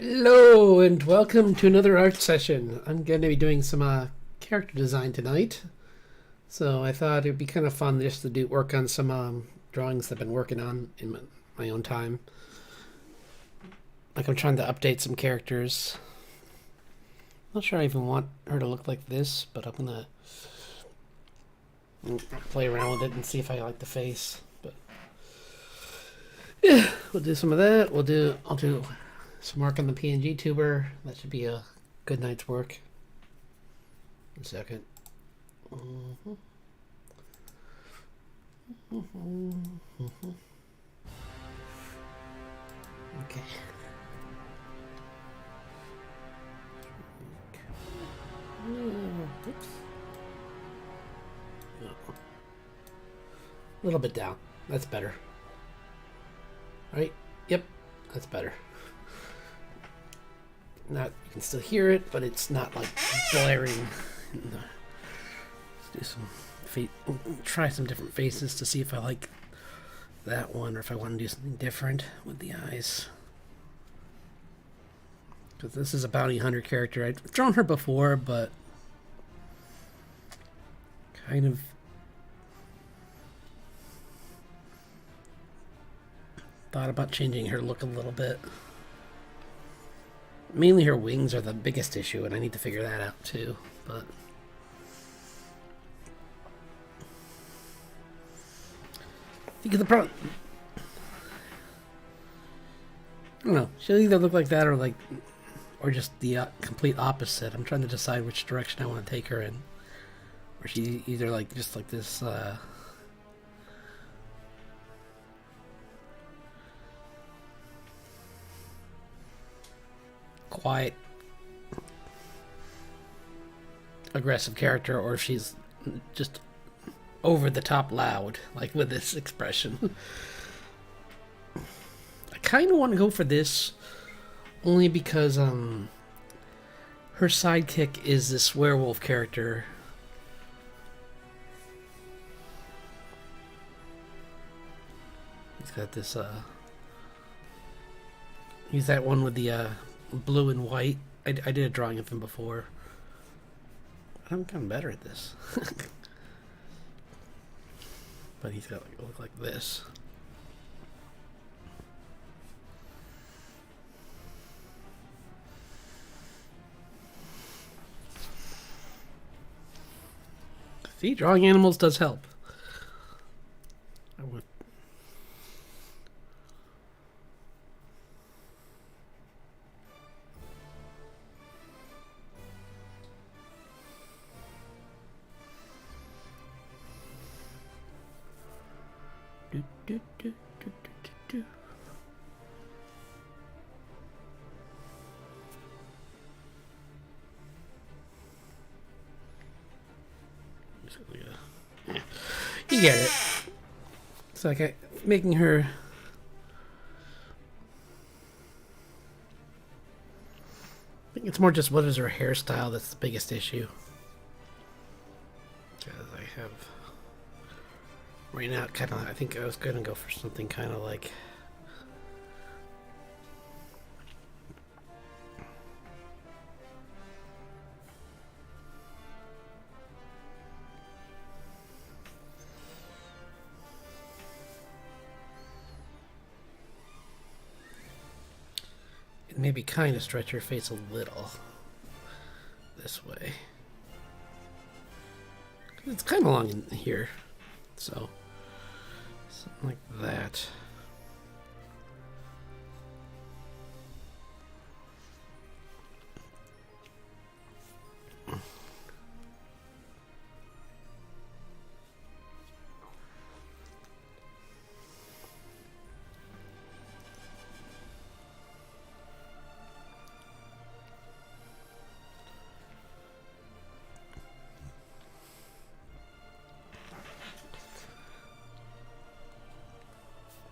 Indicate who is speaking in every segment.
Speaker 1: Hello and welcome to another art session. I'm going to be doing some character design tonight. So I thought it'd be kind of fun just to work on some drawings I've been working on in my own time. Like I'm trying to update some characters. Not sure I even want her to look like this, but I'm going to play around with it and see if I like the face. But yeah, we'll do some of that. I'll do some work on the pngtuber. That should be a good night's work. A second. Okay. Oops. A little bit down. That's better. Right? Yep. That's better. Not, you can still hear it, but it's not like blaring. Let's do some try some different faces to see if I like that one or if I want to do something different with the eyes. Because this is a bounty hunter character. I've drawn her before, but kind of thought about changing her look a little bit. Mainly her wings are the biggest issue, and I need to figure that out too. But I think the problem, I don't know. She'll either look like that or just the complete opposite. I'm trying to decide which direction I want to take her in. Or she either just like this. Quiet, aggressive character, or if she's just over the top loud, like with this expression. I kind of want to go for this only because her sidekick is this werewolf character. He's got this he's that one with the blue and white. I did a drawing of him before. I'm kind of better at this. But he's got to look like this. See, drawing animals does help. I would. Yeah. You get it. It's like making her. I think it's more just what is her hairstyle that's the biggest issue. Because I have. Right now, I think I was going to go for something kind of like. Maybe kind of stretch her face a little this way. It's kind of long in here, so something like that.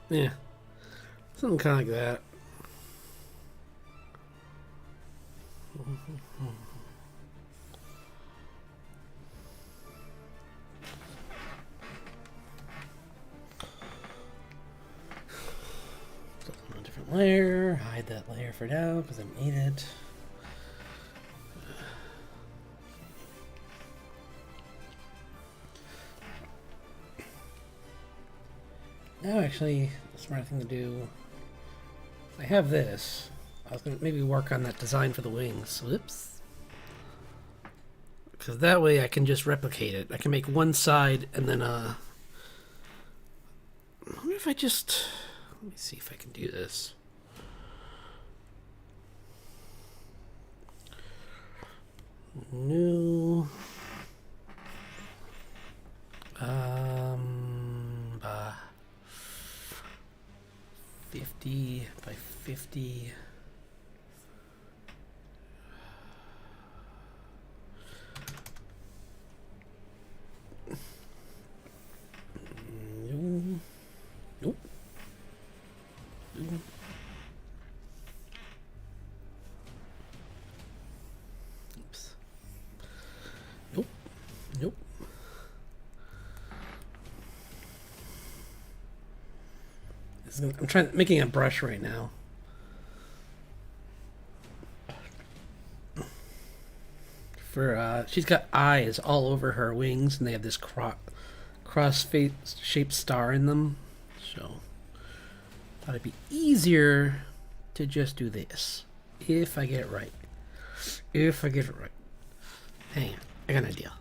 Speaker 1: Yeah, something kind of like that. layer, hide that layer for now because I made it. Now, actually, the smart thing to do, I have this. I was going to maybe work on that design for the wings. Whoops. Because that way I can just replicate it. I can make one side and then, I wonder if I just, let me see if I can do this. New, 50 by 50. Nope. Oops. Nope. Nope. I'm making a brush right now. For she's got eyes all over her wings, and they have this cross-shaped star in them. So thought it'd be easier to just do this if I get it right. If I get it right. Hang on, I got an idea.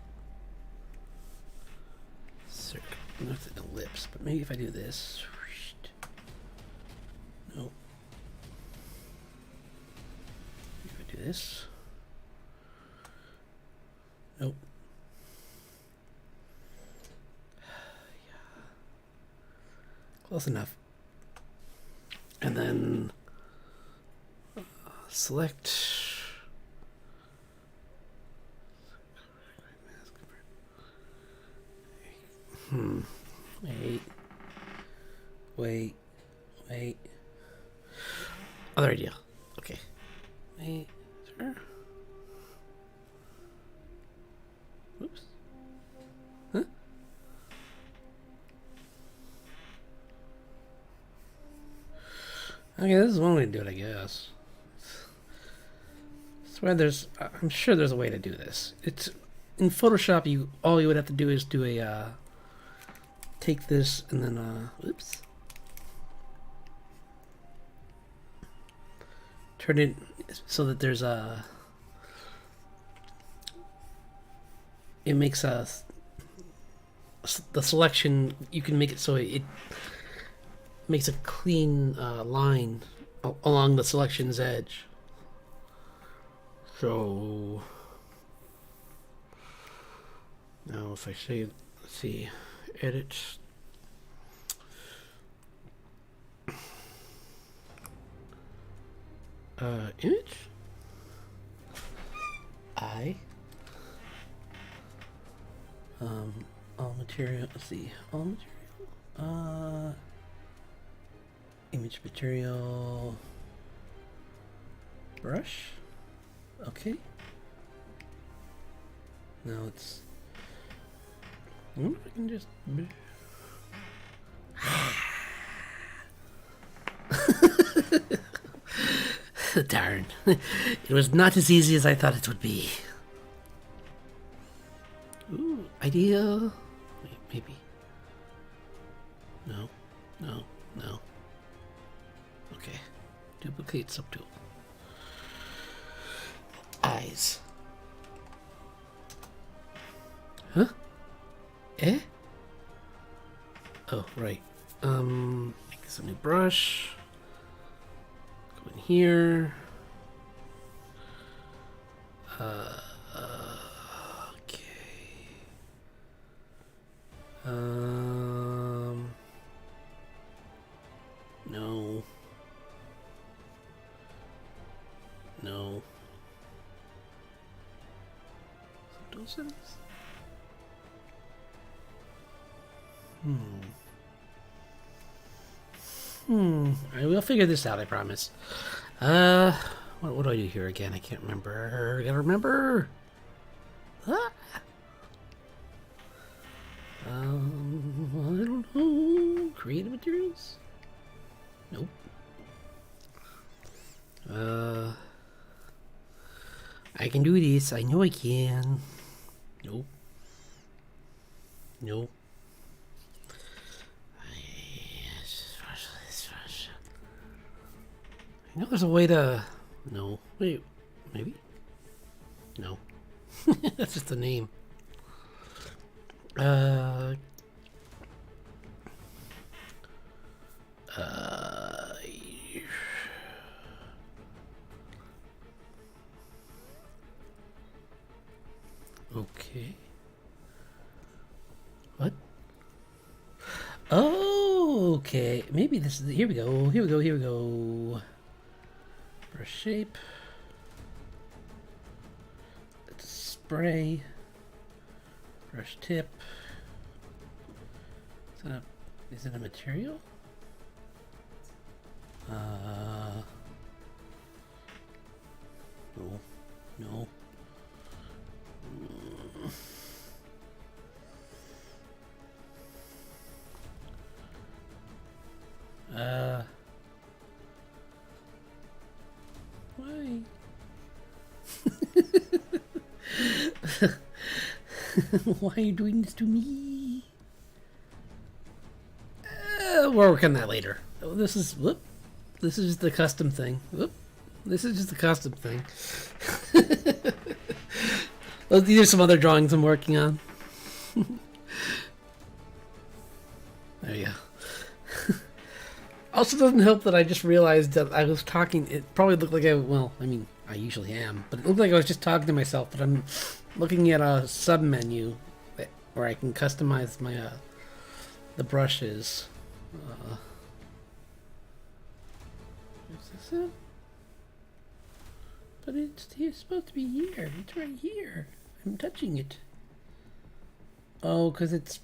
Speaker 1: Circle, not an ellipse, but maybe if I do this. Nope. If I do this. Nope. Yeah. Close enough. And then select. Wait. Other idea. Okay. Wait. Sure. Oops. Huh? Okay, this is one way to do it, I guess. I'm sure there's a way to do this. It's in Photoshop. All you would have to do is do a take this and then oops, turn it so that there's it makes the selection, you can make it so it makes a clean line along the selection's edge. So now if I say, let's see, edit, image, all material, let's see, all material, image material, brush, okay. Now it's, I wonder if I can just, darn, it was not as easy as I thought it would be. Ooh, idea. Wait, maybe. No. Okay. Duplicate subtool. Eyes. Huh? Eh? Oh, right. Make this a new brush. Go in here. No. Subtitles? I will figure this out, I promise. What do I do here again? I can't remember. I gotta remember. Ah. I don't know. Creative materials? Nope. I can do this. I know I can. Nope. Nope. I know there's a way to... No. Wait. Maybe? No. That's just the name. Okay. What? Oh, okay. Maybe this is... Here we go. Here we go. Here we go. Brush shape. It's a spray. Brush tip. Is it a material? No. No. Why? Why are you doing this to me? We'll work on that later. Oh, this is just the custom thing. This is just the custom thing. Well, these are some other drawings I'm working on. There you go. Also doesn't help that I just realized that I was talking. It probably looked like I usually am, but it looked like I was just talking to myself. But I'm looking at a sub menu where I can customize my the brushes. Is this it? But it's supposed to be here. It's right here. I'm touching it. Oh, because it's...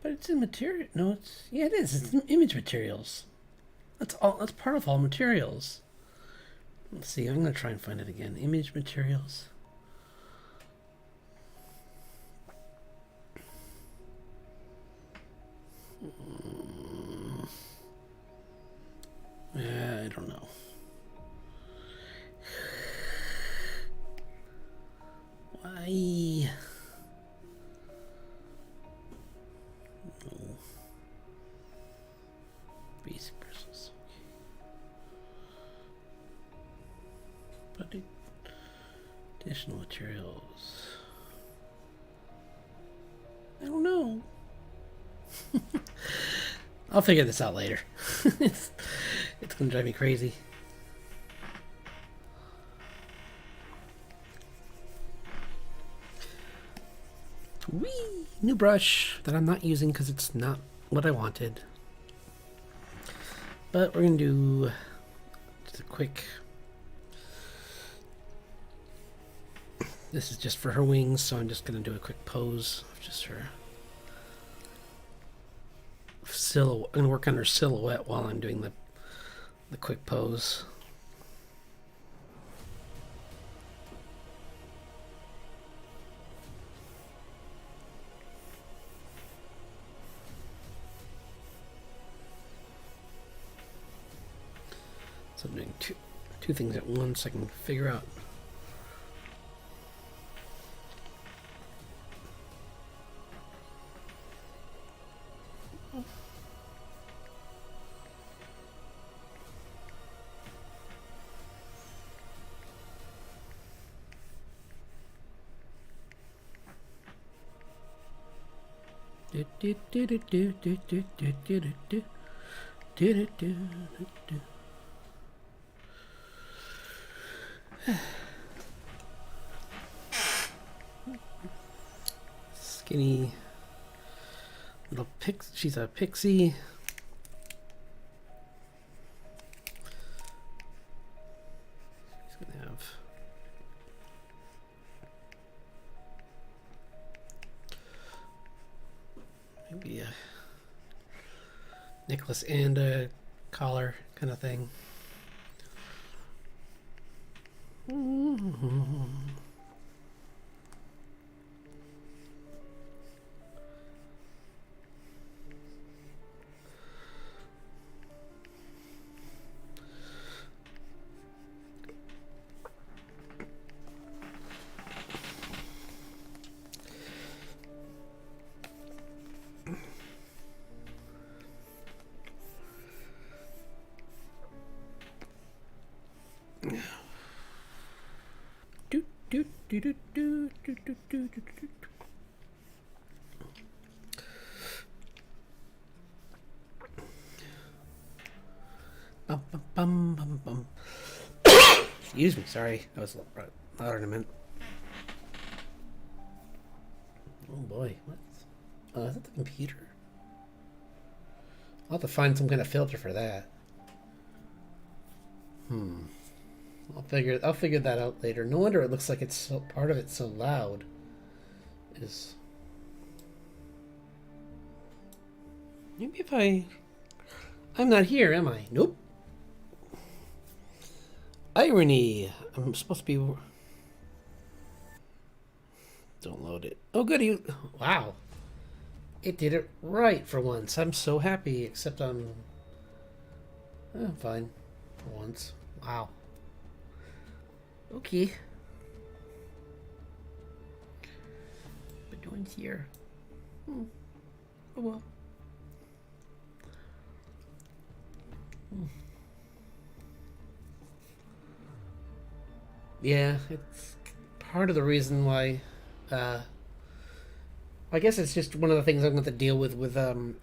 Speaker 1: But it's in material. No, it's... Yeah, it is. It's in image materials. That's all. That's part of all materials. Let's see. I'm going to try and find it again. Image materials. I don't know. Why? No. Basic bristles. But additional materials. I don't know. I'll figure this out later. It's gonna drive me crazy. Whee! New brush that I'm not using because it's not what I wanted. But we're gonna do just a quick... This is just for her wings, so I'm just gonna do a quick pose of just her silhouette. I'm gonna work on her silhouette while I'm doing the quick pose. So I'm doing two things at once. I can figure out. Skinny little she's a pixie. She's gonna have maybe a necklace and a collar kind of thing. Do, do, do, do, do, do, do, do, do, do. Bum, bum, bum, bum, bum. Excuse me, sorry. That was louder than I meant. Oh boy, what? Is that the computer? I'll have to find some kind of filter for that. I'll figure that out later. No wonder it looks like it's so, part of it's so loud. Maybe if I'm not here, am I? Nope. Irony. I'm supposed to be. Don't load it. Oh, goody. Wow. It did it right for once. I'm so happy, except I'm fine for once. Wow. Okay. But doing here. Oh well. Yeah, it's part of the reason why. I guess it's just one of the things I'm going to deal with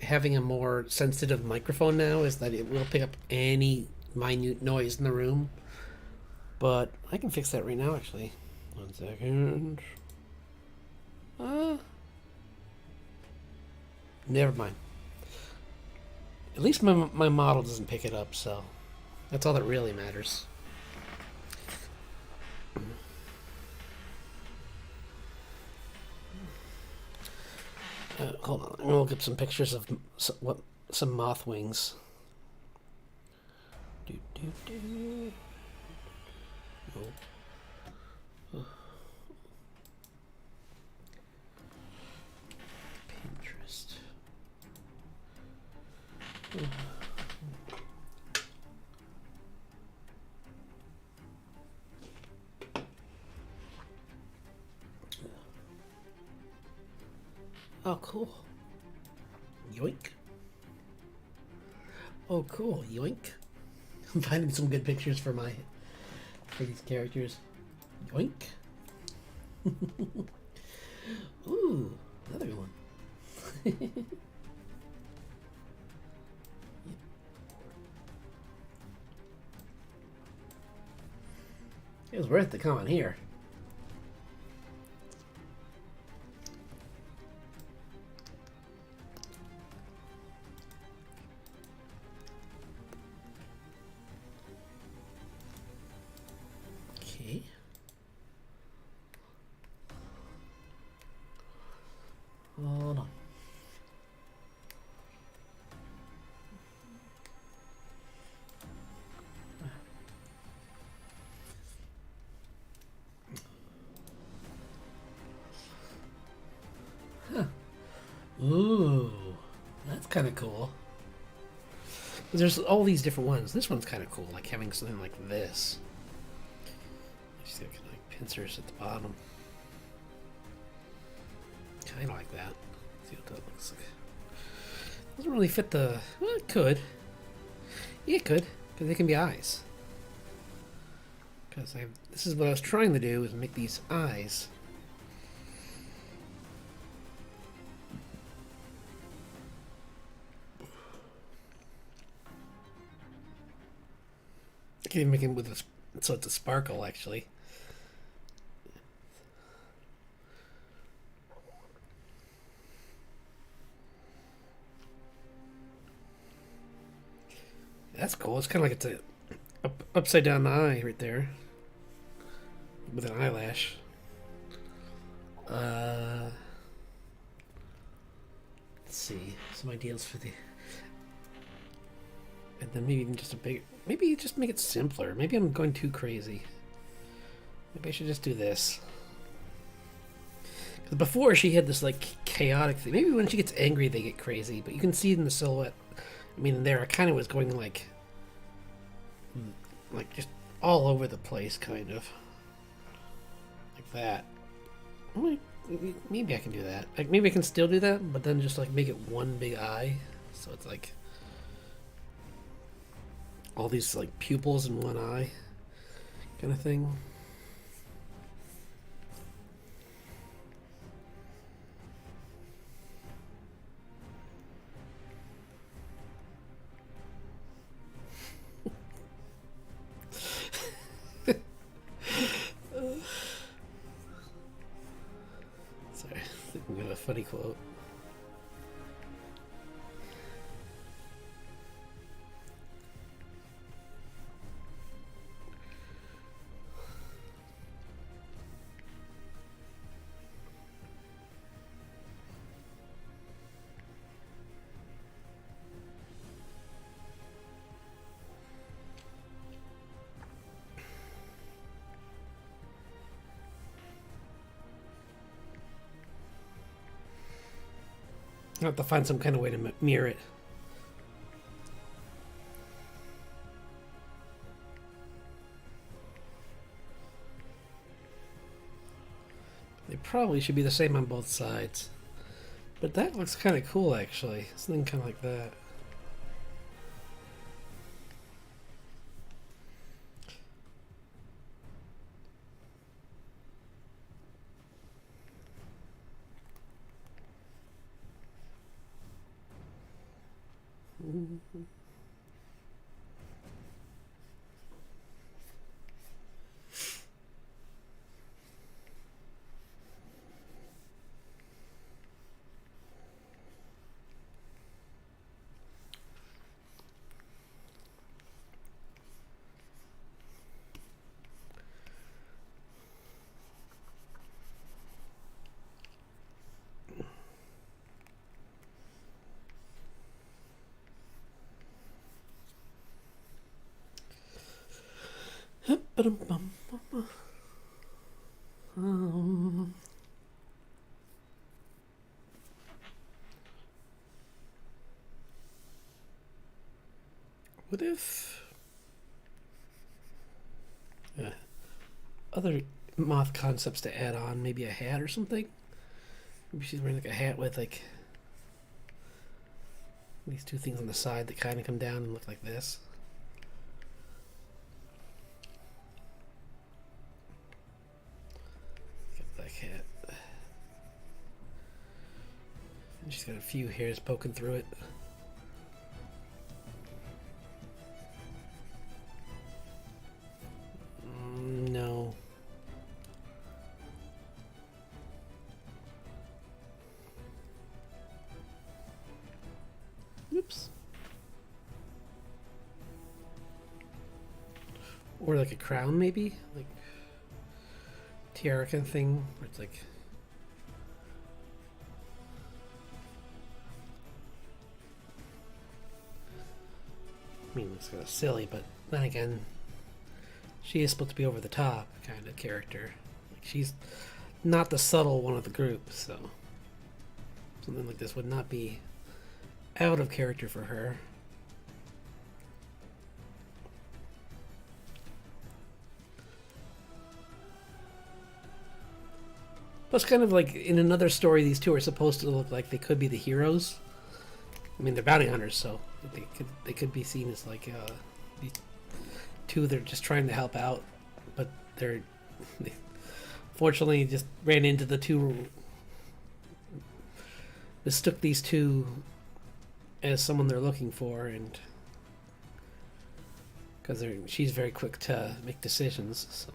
Speaker 1: having a more sensitive microphone now is that it will pick up any minute noise in the room. But I can fix that right now, actually. 1 second. Never mind. At least my model doesn't pick it up, so that's all that really matters. Hold on, I'm gonna look up some pictures of some moth wings. Oh. Pinterest. Oh, cool. Yoink. Oh, cool. Yoink. I'm finding some good pictures for these characters. Yoink. Ooh, another one. It was worth the comment here. Hold on. Huh. Ooh, that's kind of cool. There's all these different ones. This one's kind of cool, like having something like this. Just got kind of like pincers at the bottom. Kind of like that. Let's see what that looks like. Doesn't really fit the. Well, it could. Yeah, it could, because they can be eyes. Because this is what I was trying to do, is make these eyes. I can even make it with a, so it's a sparkle, actually. That's cool. It's kind of like it's a upside down eye right there with an eyelash. Let's see some ideas for the, and then maybe even just a big. Maybe just make it simpler. Maybe I'm going too crazy. Maybe I should just do this. Because before she had this like chaotic thing. Maybe when she gets angry they get crazy, but you can see it in the silhouette. I mean, there I kind of was going like just all over the place, kind of like that. Maybe I can do that. Like maybe I can still do that, but then just like make it one big eye, so it's like all these like pupils in one eye. kind of thing. Sorry, thinking of a funny quote. I'll have to find some kind of way to mirror it. They probably should be the same on both sides. But that looks kind of cool, actually. Something kind of like that. What if other moth concepts to add on? Maybe a hat or something? Maybe she's wearing like a hat with like these two things on the side that kind of come down and look like this. Get black hat. And she's got a few hairs poking through it. No. Oops. Or like a crown, maybe? Like tiara kind of thing, where it's like... I mean, it's kind of silly, but then again, she is supposed to be over the top kind of character. Like, she's not the subtle one of the group, so something like this would not be out of character for her. Plus, kind of like in another story, these two are supposed to look like they could be the heroes. I mean, they're bounty hunters, so they could be seen as like these two that are just trying to help out, but they fortunately just ran into the two, mistook these two as someone they're looking for, and because she's very quick to make decisions, so.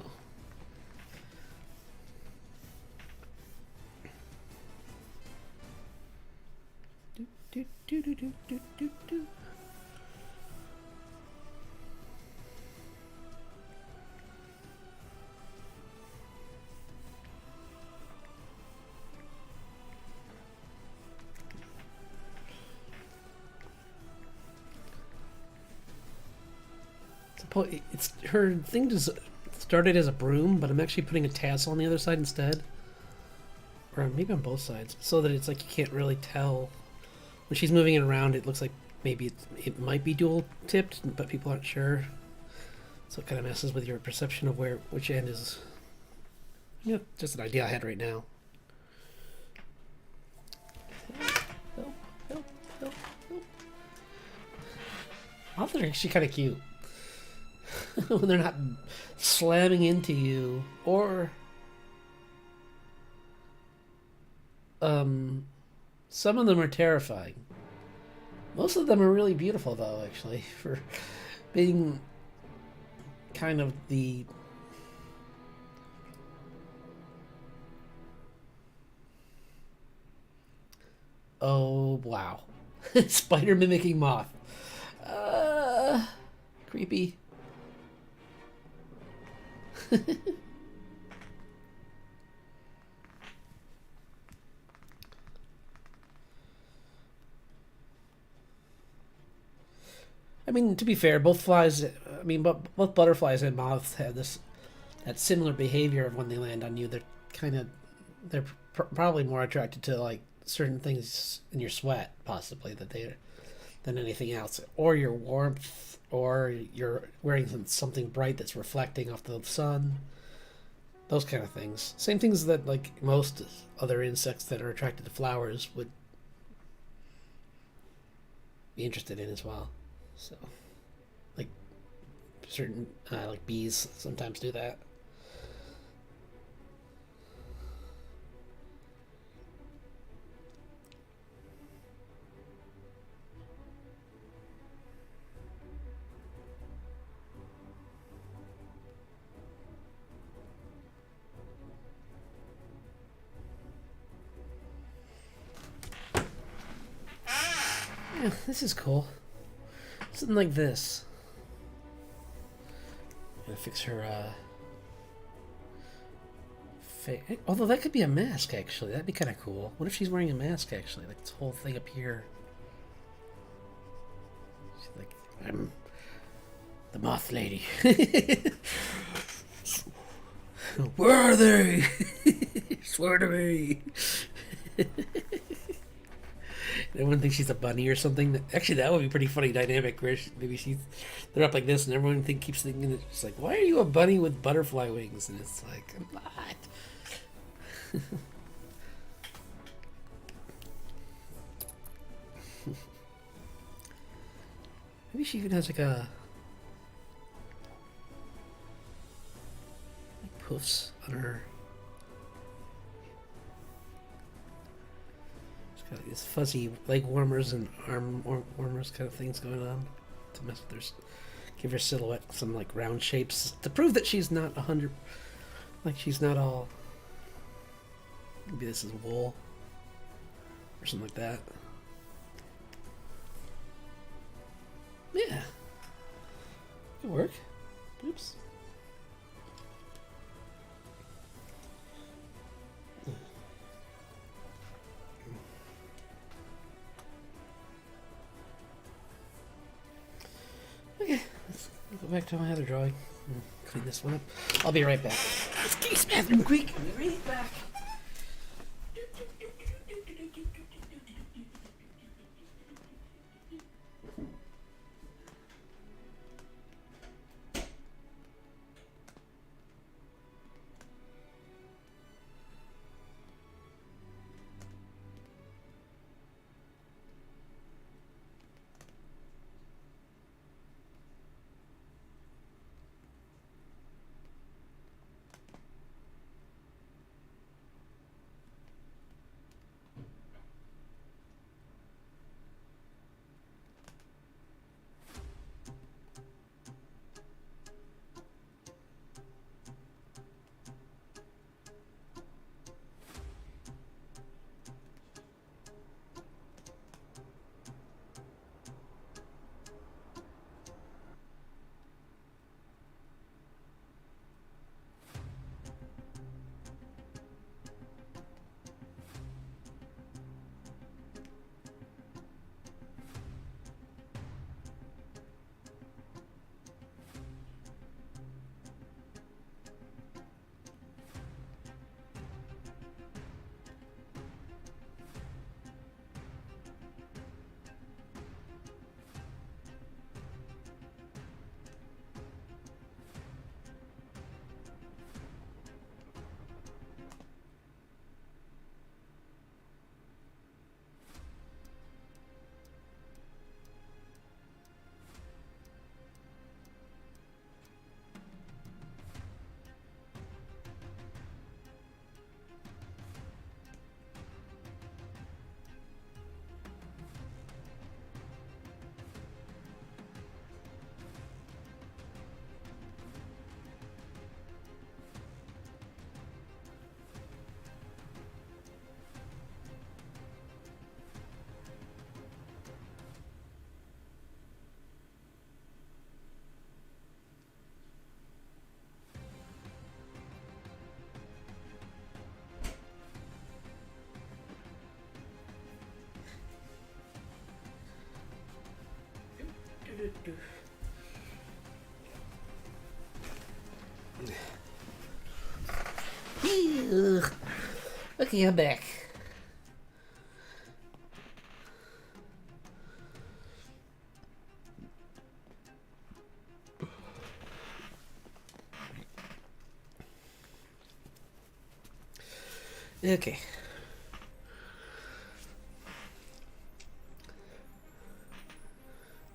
Speaker 1: Do. It's her thing just started as a broom, but I'm actually putting a tassel on the other side instead, or maybe on both sides, so that it's like you can't really tell when she's moving it around. It looks like maybe it might be dual tipped, but people aren't sure, so it kind of messes with your perception of which end is. Yeah, just an idea I had right now. Help. Oh, they're actually kind of cute. when they're not slamming into you, or some of them are terrifying. Most of them are really beautiful, though, actually, for being kind of the... Oh, wow. Spider mimicking moth. Creepy. I mean, to be fair, both flies. I mean, both butterflies and moths have this that similar behavior of when they land on you. They're kind of probably more attracted to like certain things in your sweat, possibly than anything else, or your warmth, or you're wearing something bright that's reflecting off the sun. Those kind of things. Same things that like most other insects that are attracted to flowers would be interested in as well. So, like certain like bees sometimes do that. Yeah, this is cool. Something like this. Gotta fix her face. Although that could be a mask, actually. That'd be kind of cool. What if she's wearing a mask, actually? Like this whole thing up here. She's like, I'm the moth lady. Where are they? Swear to me. Everyone thinks she's a bunny or something. Actually, that would be a pretty funny dynamic where they're up like this and everyone keeps thinking it's like, why are you a bunny with butterfly wings? And it's like, I'm not. Maybe she even has like poofs on her. Got these fuzzy leg warmers and arm warmers kind of things going on to mess with her, give her silhouette some like round shapes to prove that she's not 100, like she's not all. Maybe this is wool or something like that. Yeah, could work. Oops. Okay, let's go back to my other drawing and clean this one up. I'll be right back. Let's get this bathroom quick. I'll be right back. Ugh. Okay, I'm back. Okay.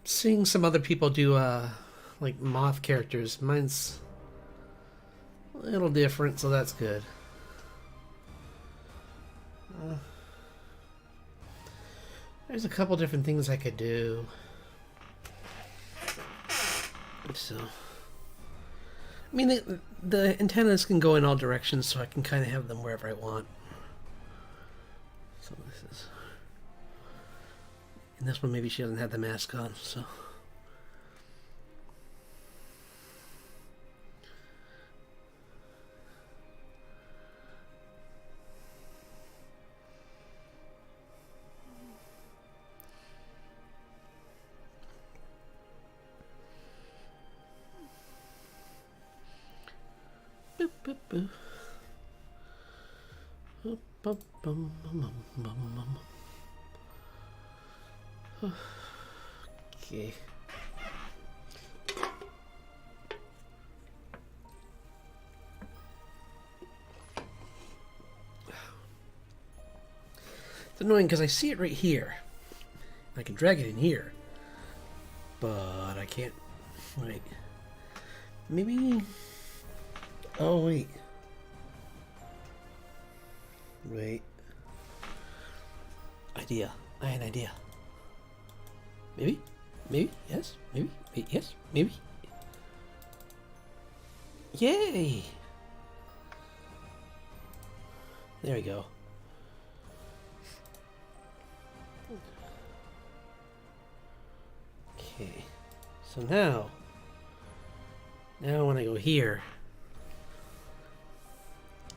Speaker 1: Seeing some other people do like moth characters. Mine's a little different, so that's good. There's a couple different things I could do. So, I mean, the antennas can go in all directions, so I can kind of have them wherever I want. So this is, and this one maybe she doesn't have the mask on, so. Boop, boop, boop. Boop, boop, bum, bum, bum, bum, bum. Okay. It's annoying because I see it right here. I can drag it in here, but I can't. Wait. Maybe. Oh, wait. Wait. Idea. I had an idea. Maybe? Maybe? Yes? Maybe? Yes? Maybe? Yay! There we go. Okay. So now when I go here,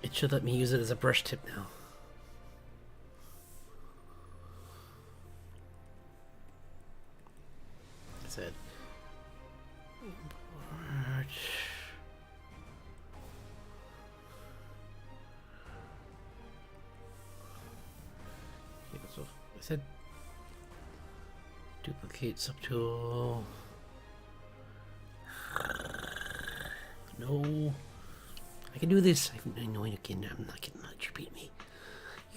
Speaker 1: it should let me use it as a brush tip now. I said import. Okay, so I said duplicate subtool. No. I can do this. I know you can. I'm not gonna let you beat me.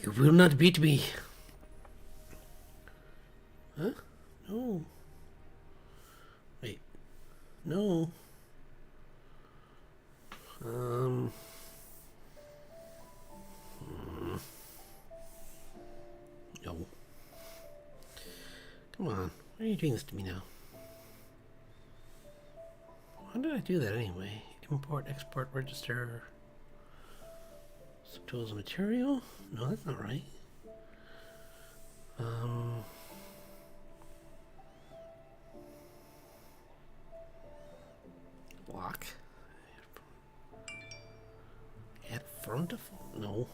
Speaker 1: You will not beat me. Huh? No. Wait. No. No. Come on. Why are you doing this to me now? Why did I do that anyway? Import, export, register. Subtools material? No, that's not right. Block. Add front of no.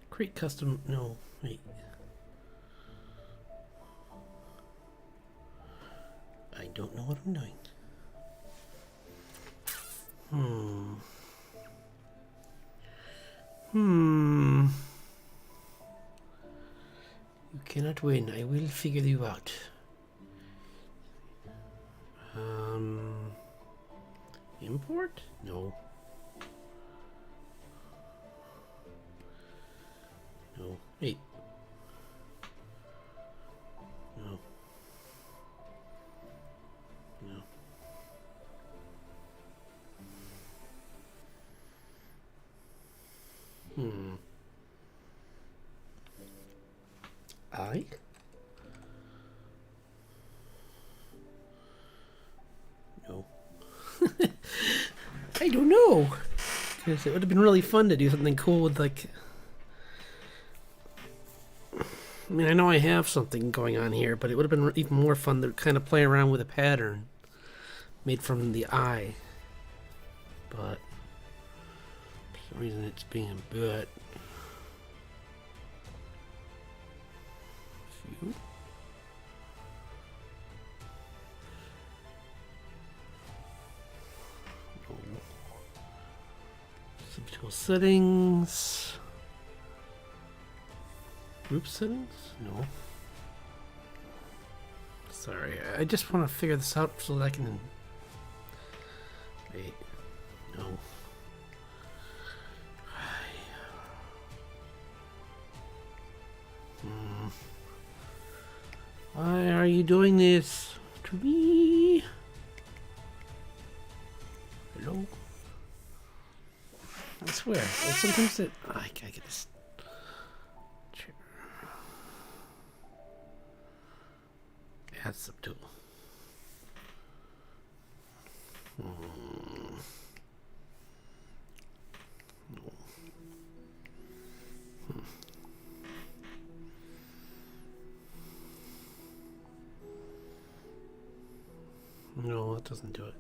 Speaker 1: Create custom. No, wait. I don't know what I'm doing. You cannot win. I will figure you out. Import? No. No. Wait. No. No. I? No. I don't know. Because it would have been really fun to do something cool with, like... I mean, I know I have something going on here, but it would have been even more fun to kind of play around with a pattern made from the eye. But for some reason it's being a bit... You. No. Subtool settings. Group settings? No. Sorry, I just want to figure this out so that I can... Wait. No. Why are you doing this to me? Hello? I swear, sometimes it... I can't get this... chair. Add subtool. No. No, that doesn't do it.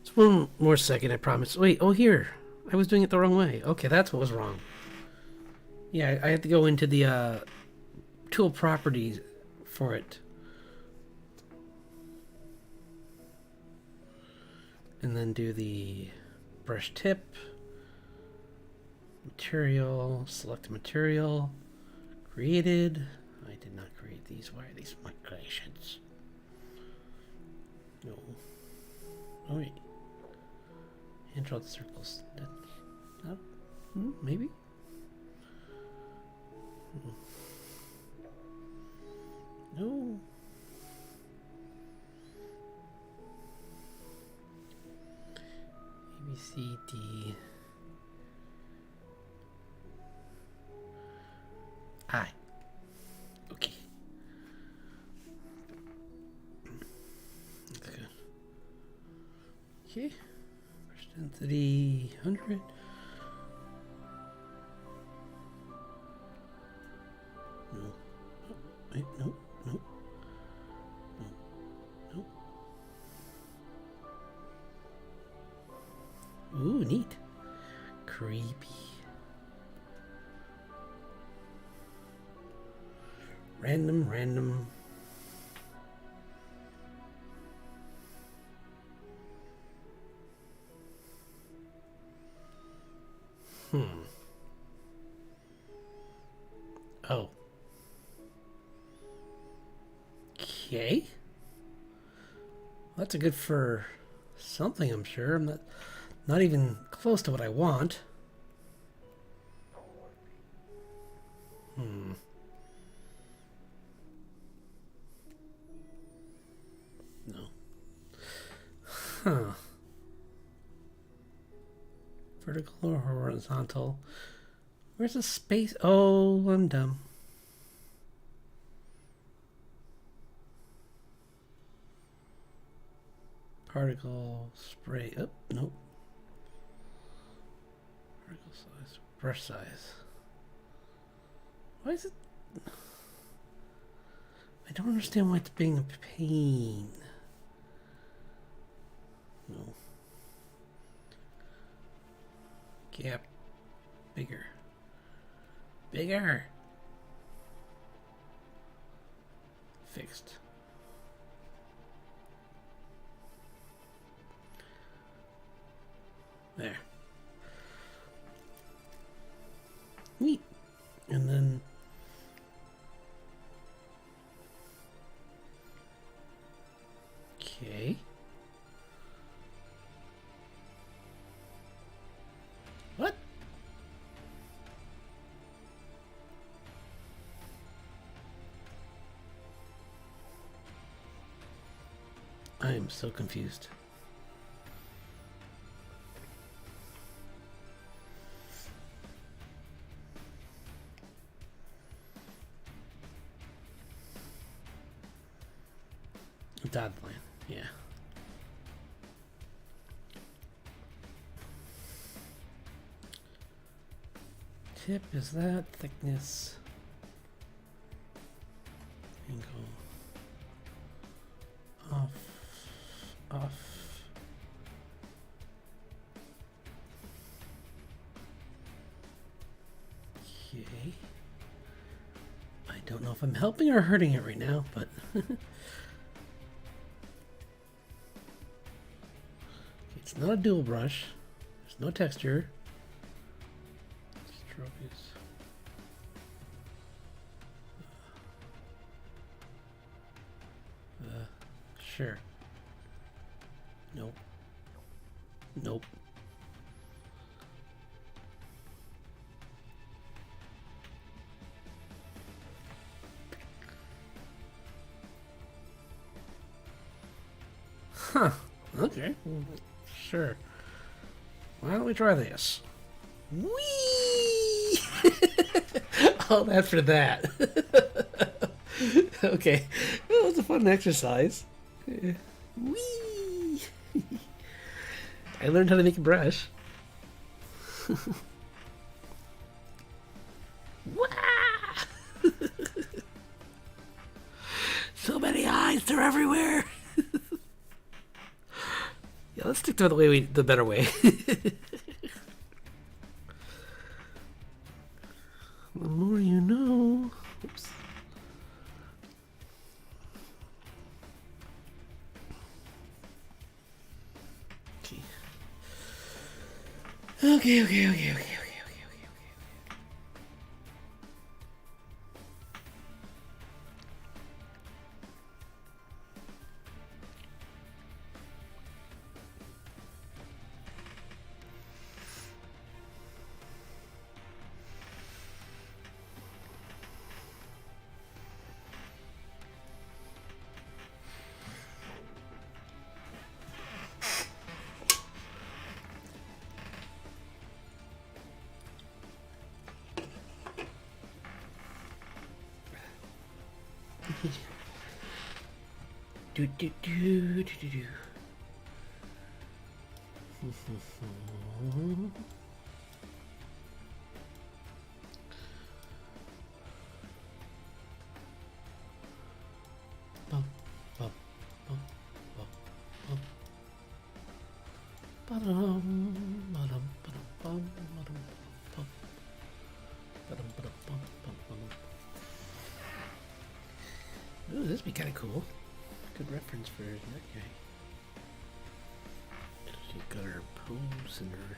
Speaker 1: Just one more second, I promise. Wait, oh here. I was doing it the wrong way. Okay, that's what was wrong. Yeah, I had to go into the tool properties for it. And then do the brush tip, material, select material, created. I did not create these. Why are these my creations? No. Oh wait. And draw the circles. Maybe? No. A, B, C, D. I. Okay. That's good. Okay. Brush density 100. No. Oh, wait, no. No. No. No. Ooh, neat. Creepy. Random. Oh. Okay. That's a good for something, I'm sure. I'm not even close to what I want. No. Huh. Vertical or horizontal? Where's the space? Oh, I'm dumb. Particle spray. Oh, nope. Particle size. Brush size. Why is it? I don't understand why it's being a pain. No. Gap. Bigger. Fixed. There. Neat. And then okay. What? I am so confused. Dot line, yeah. Tip is that, thickness, angle, off. Okay. I Don't know if I'm helping or hurting it right now, but it's not a dual brush. There's no texture. Stroke is sure. Nope. Nope. Huh. Okay. Sure. Why don't we try this? Whee! Oh, that's for that. Okay. That was a fun exercise. Whee! I learned how to make a brush. Wah! So many eyes, they're everywhere. Yeah, let's stick to the better way. The more you know. Oops. Okay. Do. Bum, bum, bum, bum, bum. Ba-dum, ba-dum, ba-dum, bum, ba-dum, bum. Ba-dum, ba-dum, bum, bum, bum. Ooh, this would be kind of cool. Good reference for that guy. She got her pose and her.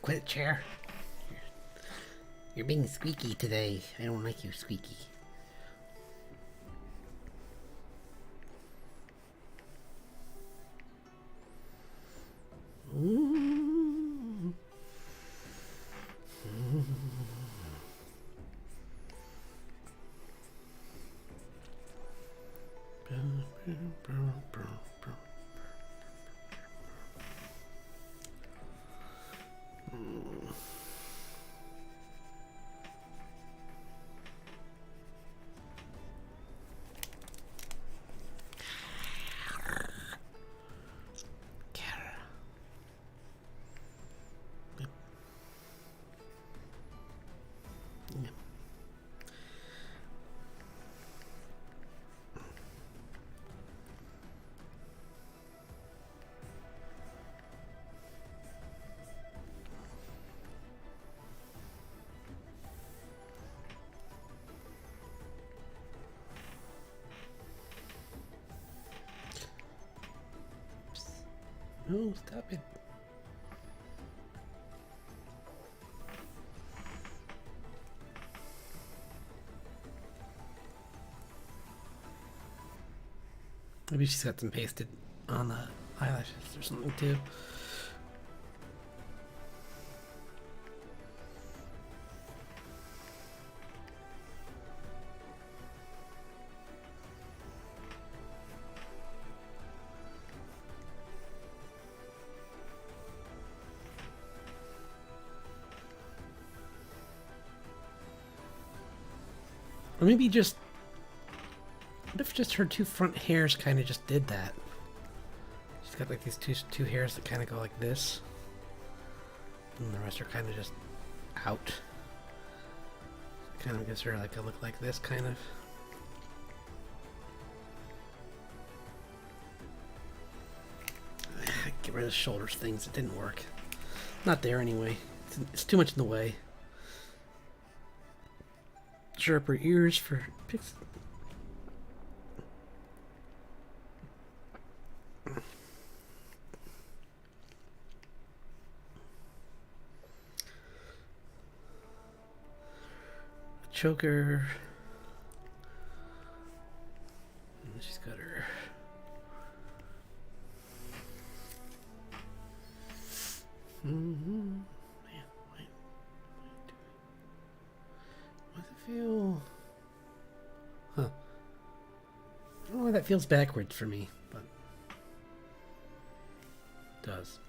Speaker 1: Quit, chair. You're being squeaky today. I don't like you, squeaky. No, stop it. Maybe she's got some pasted on the eyelashes or something too. Or maybe just... What if just her two front hairs kind of just did that? She's got like these two hairs that kind of go like this. And the rest are kind of just out. Kind of gives her like a look like this, kind of. Get rid of the shoulders things. It didn't work. Not there anyway. It's too much in the way. Sharper ears for pics. Choker. And she's got her. Man, why does it feel? Huh. I don't know why that feels backwards for me, but it does.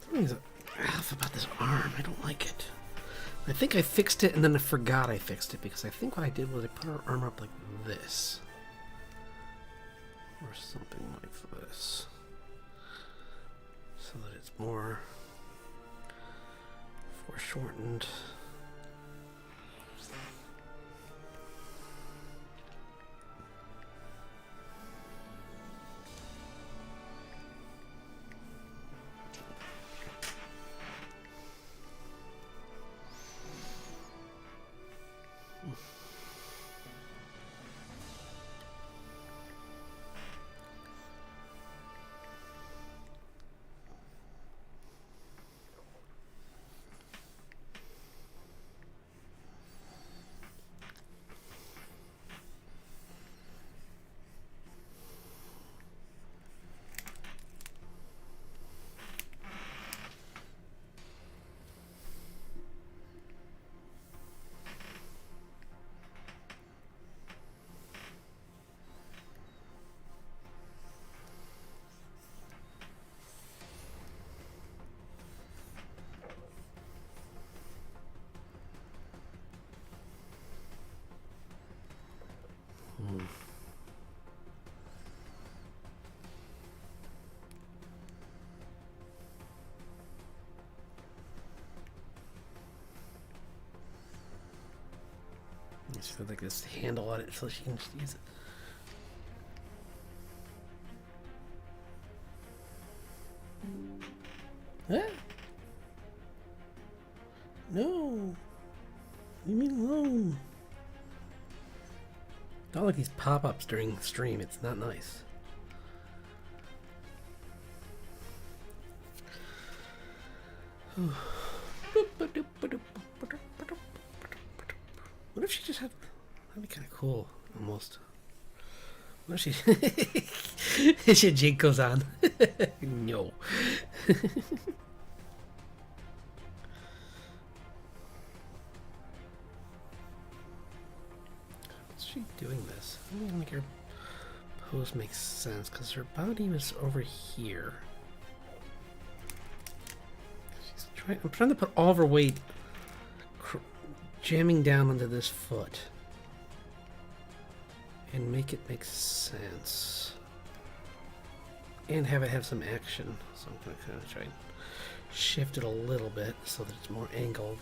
Speaker 1: Something's off about this arm. I don't like it. I think I fixed it and then I forgot I fixed it because I think what I did was I put her arm up like this. Or something like this. So that it's more foreshortened. She's got like this handle on it so she can just use it. Huh? No. Leave me alone. Don't like these pop-ups during the stream. It's not nice. What if she just had... That'd be kind of cool, almost. What if she... She jig goes on. No. What's she doing this? I'm gonna make her pose make sense, because her body was over here. I'm trying to put all of her weight jamming down onto this foot and make it make sense and have it have some action. So I'm going to kind of try and shift it a little bit so that it's more angled.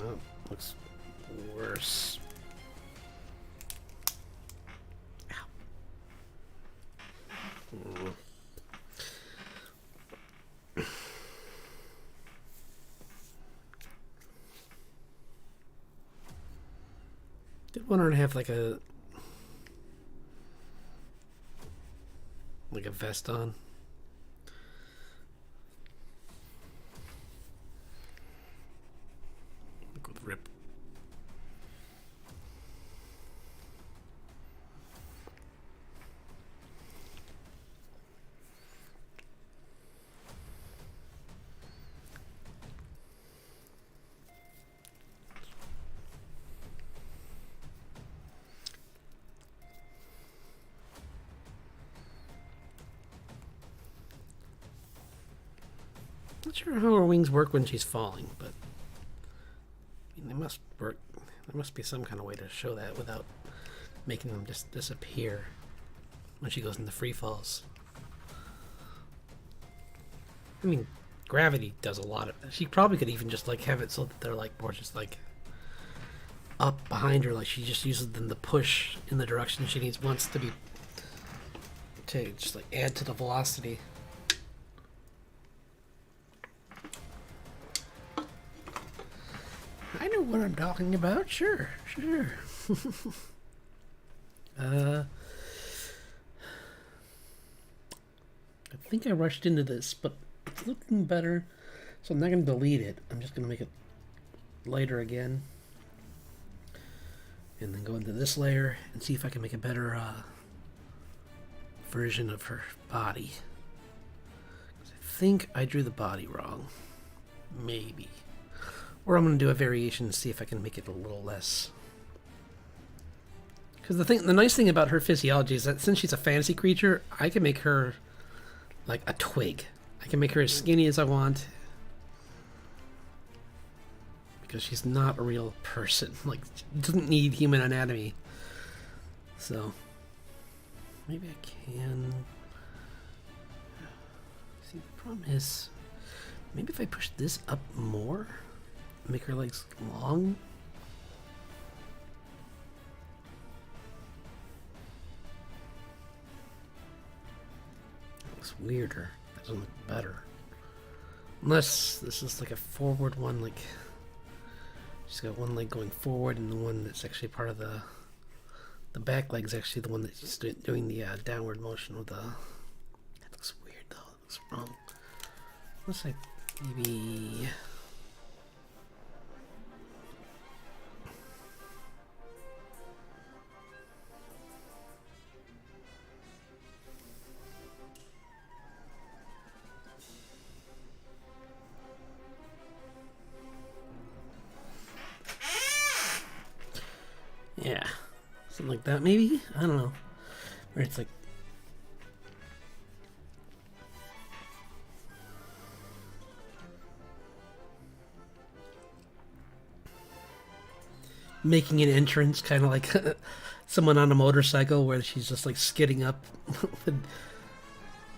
Speaker 1: Oh, looks worse. Ow. Did want her to have like a vest on. Like with rip. Not sure how her wings work when she's falling, but I mean, they must work. There must be some kind of way to show that without making them just disappear when she goes into free falls. I mean, gravity does a lot of that. She probably could even just like have it so that they're like more just like up behind her, like she just uses them to push in the direction she wants to be, to just like add to the velocity. I know what I'm talking about. Sure. I think I rushed into this, but it's looking better, so I'm not going to delete it. I'm just going to make it lighter again. And then go into this layer and see if I can make a better version of her body. 'Cause I think I drew the body wrong. Maybe. Or I'm going to do a variation and see if I can make it a little less. Because the nice thing about her physiology is that since she's a fantasy creature, I can make her like a twig. I can make her as skinny as I want. Because she's not a real person. Like, she doesn't need human anatomy. So, maybe I can... See, the problem is, maybe if I push this up more, make her legs long. That looks weirder. That doesn't look better. Unless this is like a forward one, like she's got one leg going forward, and the one that's actually part of the back leg's actually the one that's doing the downward motion with the. That looks weird though. That looks wrong. Unless I maybe. Yeah, something like that maybe? I don't know. Where it's like... making an entrance, kind of like someone on a motorcycle where she's just like skidding up.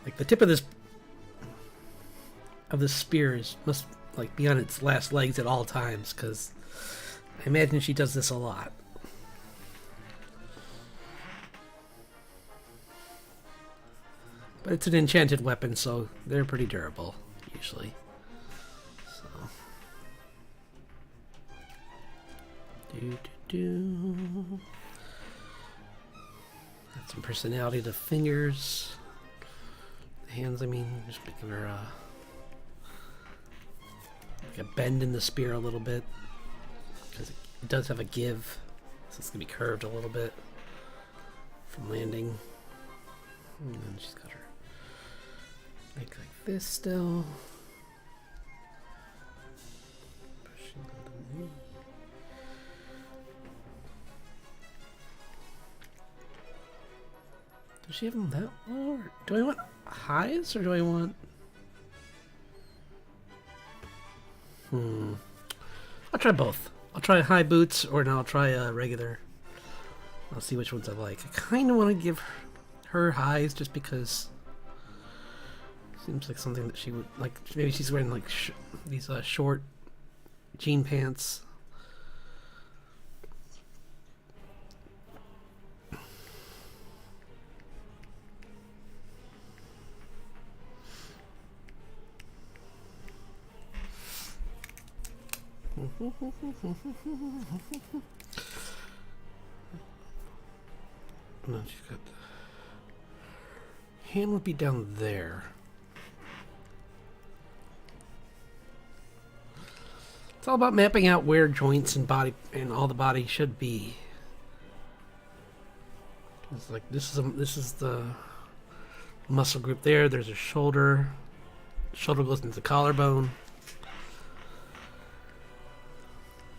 Speaker 1: Like the tip of this spear must like be on its last legs at all times, because I imagine she does this a lot. But it's an enchanted weapon, so they're pretty durable, usually. So. Got some personality to fingers. The hands, I mean, just making her like a bend in the spear a little bit. Because it does have a give, so it's going to be curved a little bit from landing. And then she's got her like this still. Pushing the knee. Does she have them that low? Or do I want highs, or do I want... I'll try both. I'll try high boots, or now I'll try regular. I'll see which ones I like. I kind of want to give her highs just because it seems like something that she would like. Maybe she's wearing like these short jean pants. No, she's got the hand would be down there. It's all about mapping out where joints and body and all the body should be. It's like this is the muscle group there. There's a shoulder. Shoulder goes into the collarbone.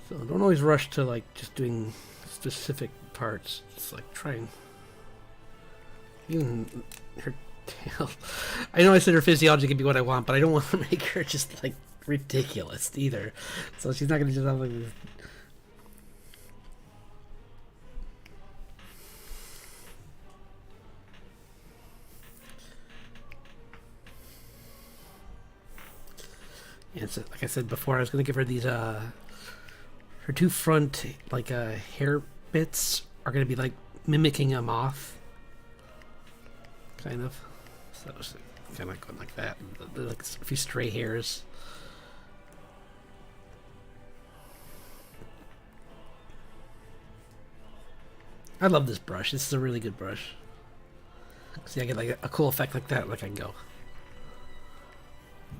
Speaker 1: So don't always rush to like just doing specific parts. Just like trying. Even her tail. I know I said her physiology can be what I want, but I don't want to make her just like ridiculous either. So she's not gonna just have like this. Yeah, so like I said before, I was gonna give her these her two front like hair bits are gonna be like mimicking a moth. Kind of. So it's kind of going like that. Like a few stray hairs. I love this brush. This is a really good brush. See, I get like a cool effect like that. Like I can go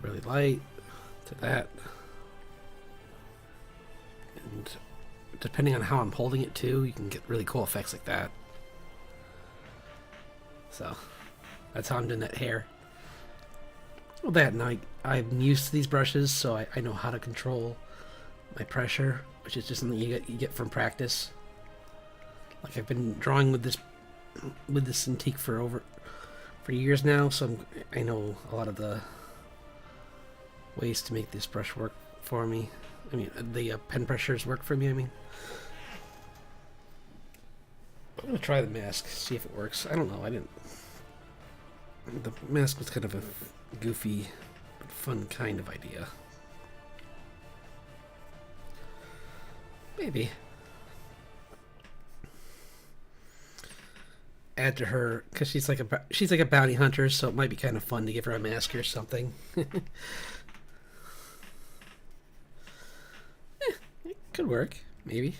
Speaker 1: really light to that. And depending on how I'm holding it too, you can get really cool effects like that. So that's how I'm doing that hair. Well, that and I'm used to these brushes, so I know how to control my pressure, which is just something you get from practice. Like I've been drawing with this Cintiq for years now, so I know a lot of the ways to make this brush work for me. I mean, the pen pressures work for me. I mean, I'm gonna try the mask, see if it works. I don't know. I didn't. The mask was kind of a goofy but fun kind of idea. Maybe. Add to her, because she's like a bounty hunter, so it might be kind of fun to give her a mask or something. It could work, maybe.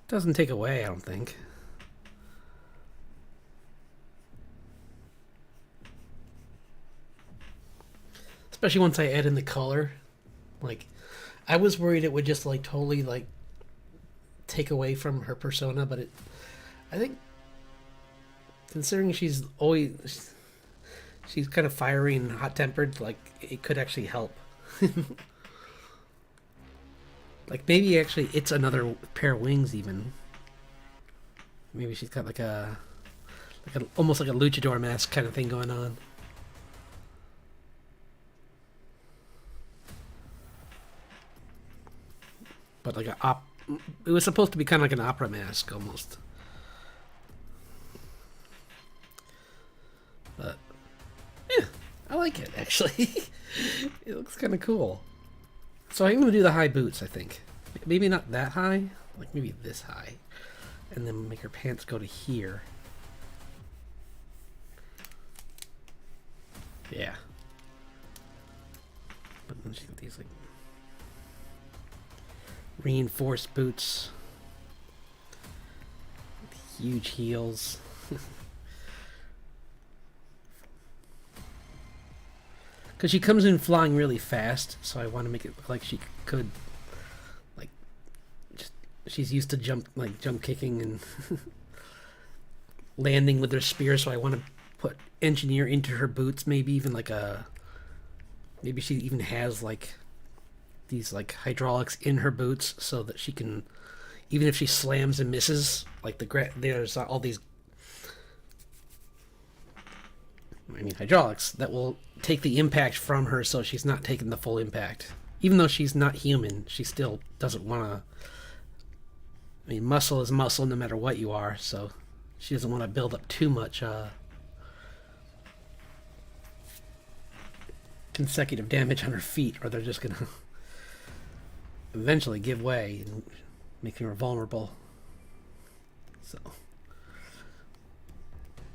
Speaker 1: Doesn't take away, I don't think. Especially once I add in the color. Like, I was worried it would just like totally like take away from her persona, but I think considering she's kind of fiery and hot-tempered, like it could actually help. Like maybe actually it's another pair of wings even. Maybe she's got like almost like a luchador mask kind of thing going on. But like it was supposed to be kind of like an opera mask almost. But yeah, I like it actually. It looks kind of cool. So I'm gonna do the high boots, I think. Maybe not that high, like maybe this high, and then make her pants go to here. Yeah. But then she's got these like reinforced boots, huge heels. Because she comes in flying really fast, so I want to make it look like she could, like, she's used to jump kicking and landing with her spear. So I want to put engineer into her boots, maybe even like maybe she even has like these like hydraulics in her boots so that she can, even if she slams and misses, like there's all these I mean hydraulics, that will take the impact from her so she's not taking the full impact. Even though she's not human, she still doesn't want to... I mean, muscle is muscle no matter what you are, so she doesn't want to build up too much consecutive damage on her feet, or they're just going to eventually give way and make her vulnerable. So,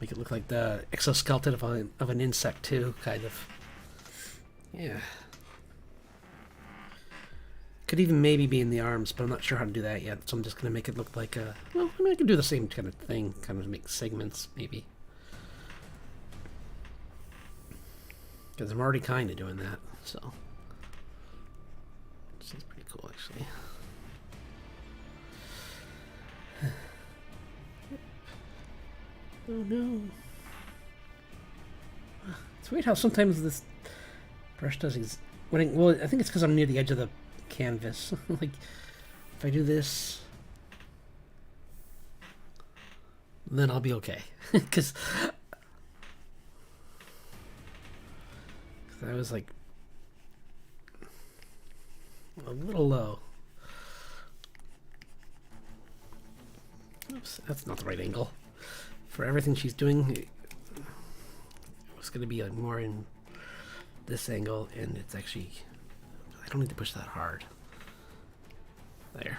Speaker 1: make it look like the exoskeleton of an insect too, kind of. Yeah. Could even maybe be in the arms, but I'm not sure how to do that yet, so I'm just going to make it look like a... Well, I mean, I can do the same kind of thing, kind of make segments, maybe. Because I'm already kind of doing that, so... This is pretty cool, actually. Oh no. It's weird how sometimes this brush does these... Well, I think it's because I'm near the edge of the canvas. Like, if I do this, then I'll be okay. Because I was like a little low. Oops, that's not the right angle. For everything she's doing, it was going to be like more in this angle, and it's actually... I don't need to push that hard. There.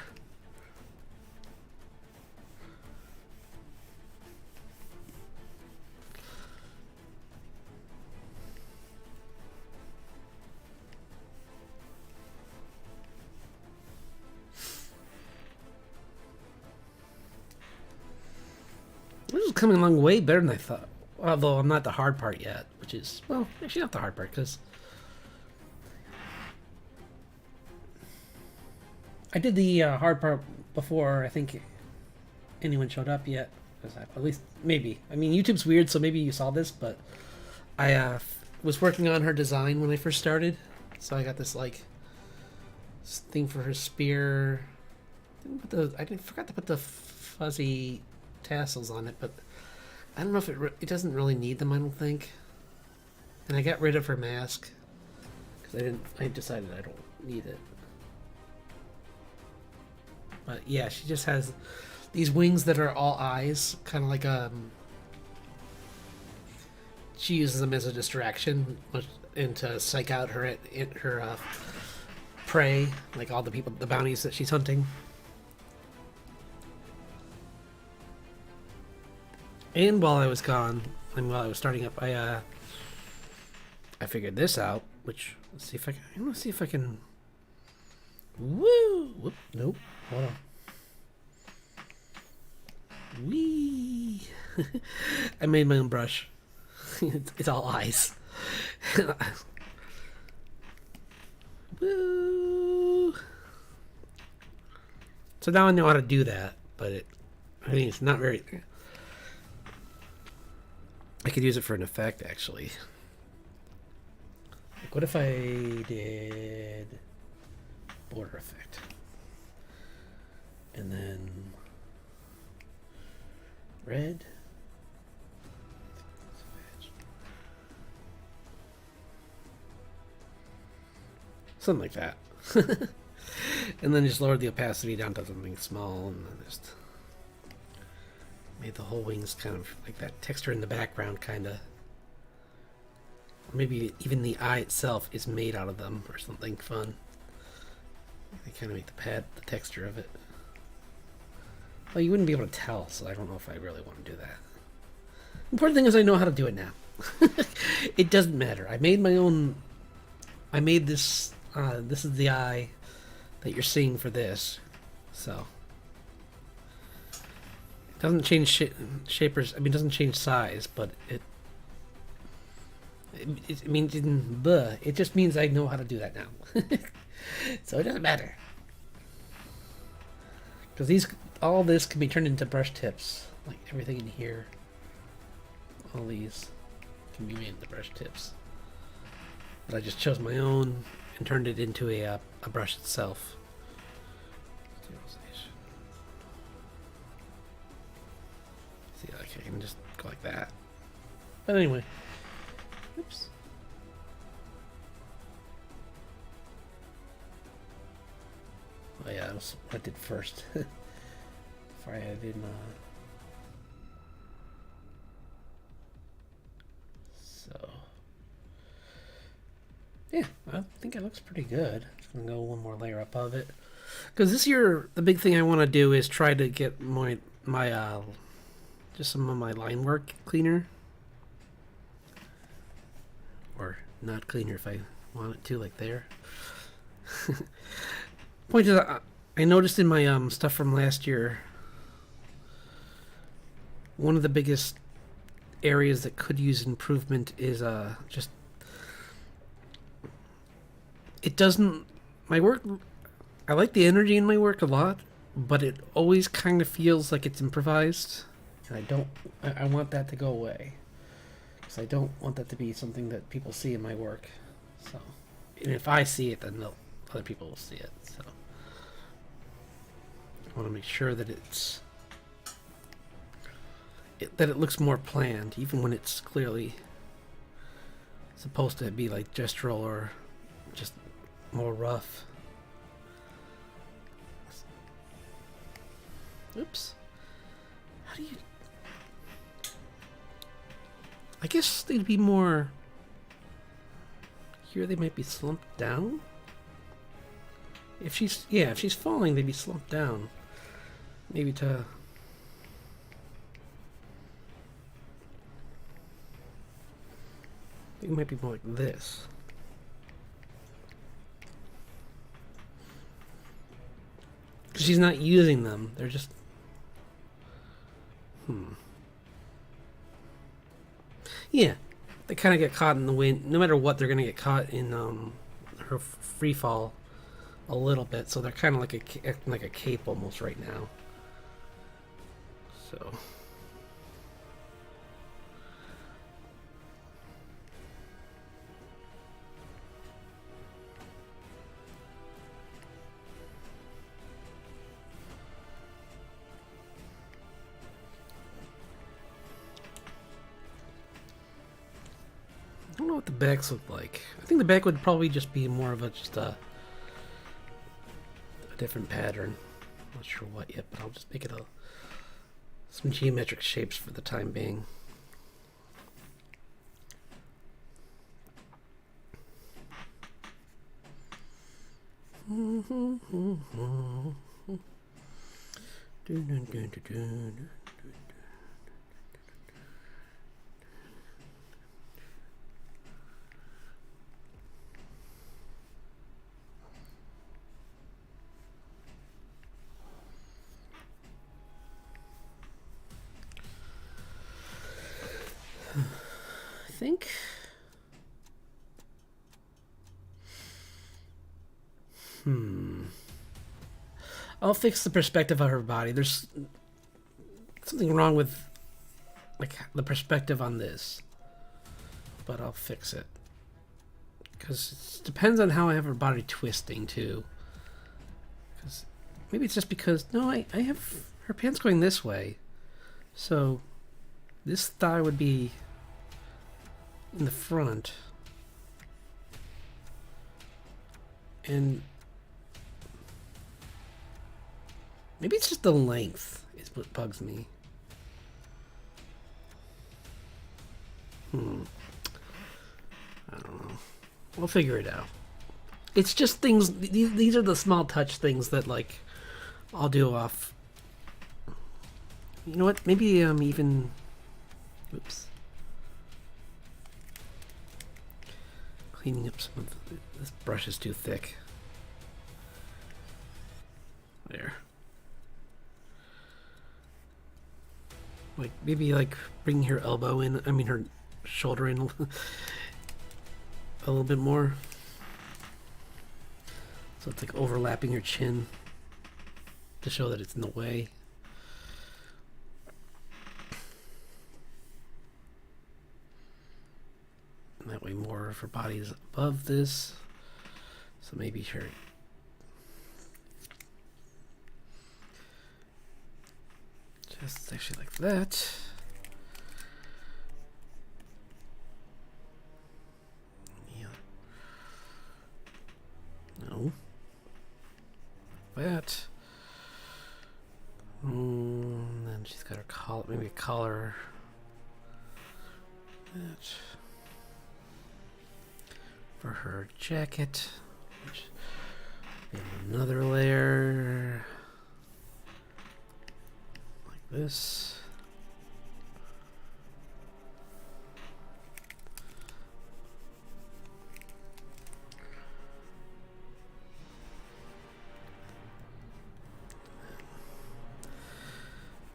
Speaker 1: This is coming along way better than I thought. Although I'm not the hard part yet, which is, well, actually not the hard part, because I did the hard part before I think anyone showed up yet. At least, maybe. I mean, YouTube's weird, so maybe you saw this, but I was working on her design when I first started. So I got this, like, thing for her spear. I forgot to put the fuzzy tassels on it, but I don't know if it doesn't really need them, I don't think. And I got rid of her mask, because I decided I don't need it. But yeah, she just has these wings that are all eyes, kind of like she uses them as a distraction and to psych out her prey, like all the bounties that she's hunting. And while I was gone, and while I was starting up, I figured this out. Which, let's see if I can. I want to see if I can. Woo! Whoop! Nope. Hold on. Wee! I made my own brush. It's all eyes. Woo! So now I know how to do that, but I mean, it's not very... I could use it for an effect, actually. Like, what if I did border effect? And then red. Something like that. And then just lowered the opacity down to something small, and then just made the whole wings kind of like that texture in the background, kind of. Or maybe even the eye itself is made out of them or something fun. They kind of make the texture of it. Well, you wouldn't be able to tell, so I don't know if I really want to do that. Important thing is I know how to do it now. It doesn't matter. I made my own... I made this... this is the eye that you're seeing for this. So... It doesn't change shapers... I mean, it doesn't change size, but it means... It just means I know how to do that now. So it doesn't matter. Because all this can be turned into brush tips. Like everything in here. All these can be made into brush tips. But I just chose my own and turned it into a brush itself. See, like I can just go like that. But anyway, Oops. Oh yeah, that was what I did first. Before I added in so yeah, I think it looks pretty good. Just gonna go one more layer above it. Because this year, the big thing I want to do is try to get my just some of my line work cleaner, or not cleaner if I want it to, like there. Point is, I noticed in my stuff from last year, one of the biggest areas that could use improvement is just it doesn't my work. I like the energy in my work a lot, but it always kind of feels like it's improvised. And I don't. I want that to go away, because I don't want that to be something that people see in my work. So, and if I see it, then other people will see it. So, I want to make sure that that it looks more planned, even when it's clearly supposed to be like gestural or just more rough. Oops. How do you... I guess they'd be more... Here they might be slumped down? If she's falling, they'd be slumped down. Maybe to... It might be more like this. She's not using them. They're just... Yeah. They kind of get caught in the wind. No matter what, they're going to get caught in her free fall a little bit. So they're kind of like a cape almost right now. So... I don't know what the backs look like. I think the back would probably just be more of just a different pattern. Not sure what yet, but I'll just make it some geometric shapes for the time being. I think I'll fix the perspective of her body. There's something wrong with like the perspective on this, but I'll fix it because it depends on how I have her body twisting too. Because maybe it's just because no, I have her pants going this way, so this thigh would be in the front, and maybe it's just the length is what bugs me. I don't know. We'll figure it out. It's just things. These are the small touch things that like I'll do off. You know what? Maybe even. Oops. Cleaning up some of this brush is too thick. There. Like maybe like bringing her elbow in. I mean her shoulder in a little bit more. So it's like overlapping her chin to show that it's in the way. And that way more of her body is above this. So maybe her just actually like that. that. Then she's got her collar, maybe a collar. That for her jacket. Another layer like this.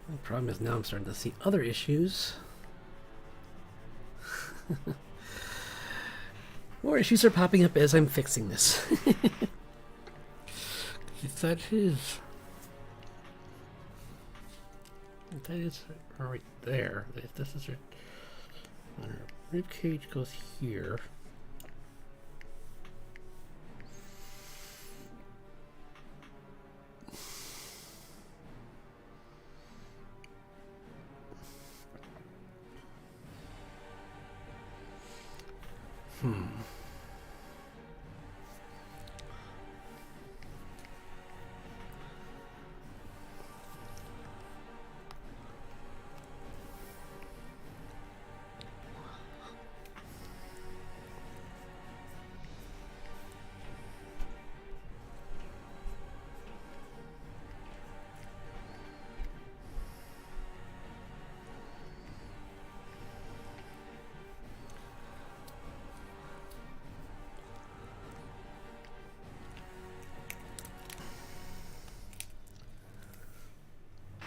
Speaker 1: The problem is now I'm starting to see other issues. More issues are popping up as I'm fixing this. That is right there. If this is her rib cage goes here.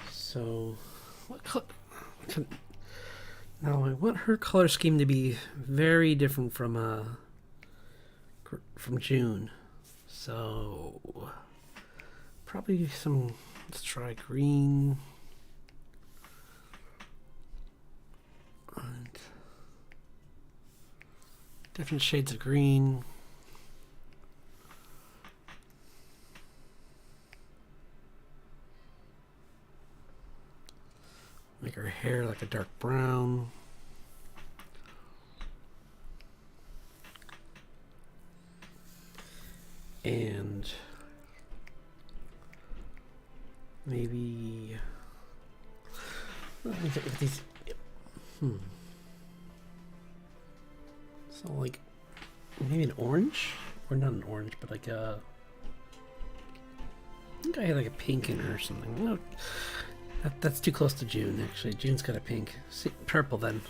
Speaker 1: So, what color? Now I want her color scheme to be very different from June. So, probably some. Let's try green. And different shades of green. Make her hair like a dark brown. And maybe these. So like maybe an orange, or not an orange, but like a. I think I had like a pink in her or something. No, that's too close to June. Actually, June's got a pink. See, purple then.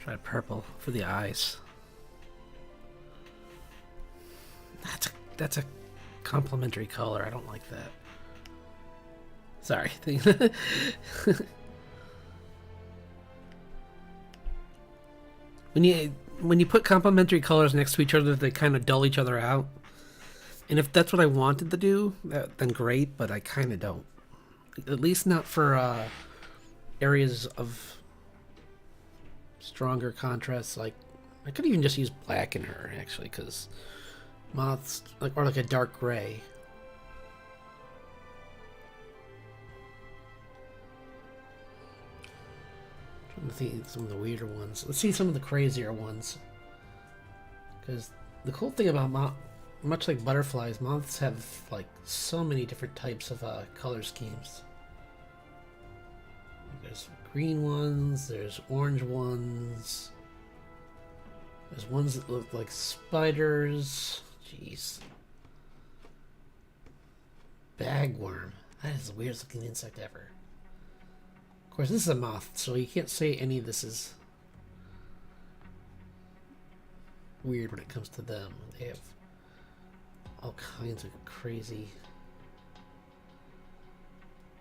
Speaker 1: Try purple for the eyes. That's a complementary color. I don't like that. Sorry. when you put complementary colors next to each other, they kind of dull each other out. And if that's what I wanted to do, then great. But I kind of don't. At least not for areas of stronger contrast. Like I could even just use black in her actually, because moths or like a dark gray. Trying to think some of the weirder ones. Let's see some of the crazier ones. Because the cool thing about much like butterflies, moths have like so many different types of color schemes. There's green ones, there's orange ones, there's ones that look like spiders. Jeez. Bagworm. That is the weirdest looking insect ever. Of course, this is a moth, so you can't say any of this is weird when it comes to them. They have all kinds of crazy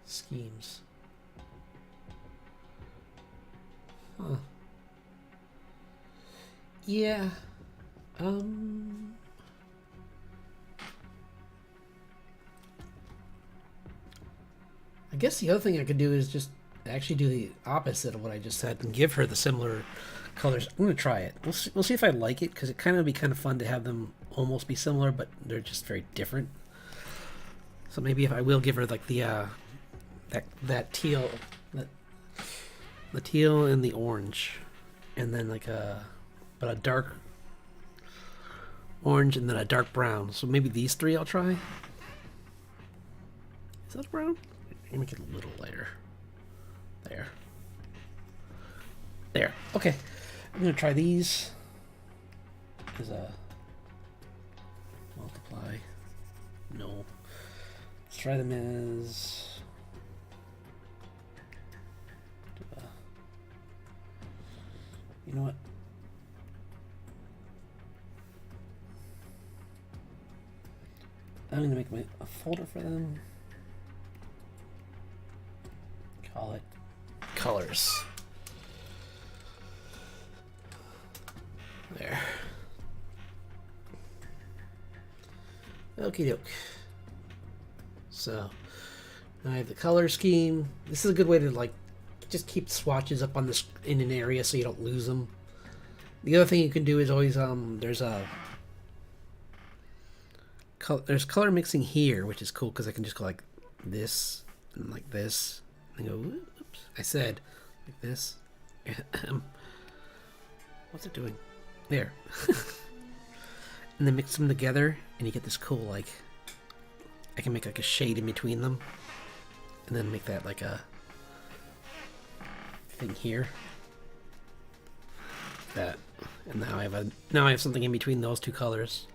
Speaker 1: schemes. Huh. Yeah. I guess the other thing I could do is just actually do the opposite of what I just said and give her the similar colors. I'm gonna try it. We'll see if I like it, because it kind of be kind of fun to have them almost be similar, but they're just very different. So maybe if I will give her like the that teal, the teal and the orange, and then like a dark orange and then a dark brown. So maybe these three I'll try. Is that brown? Let me make it a little lighter. There. There. Okay. I'm gonna try these as a multiply. No. Let's try them as you know what? I'm gonna make a folder for them. Call it colors. There. Okie doke. So now I have the color scheme. This is a good way to like just keep swatches up on this in an area so you don't lose them. The other thing you can do is always there's color mixing here, which is cool because I can just go like this and like this and go oops, I said like this. What's it doing? There. And then mix them together and you get this cool like I can make like a shade in between them and then make that like a thing here. That, and now I have something in between those two colors.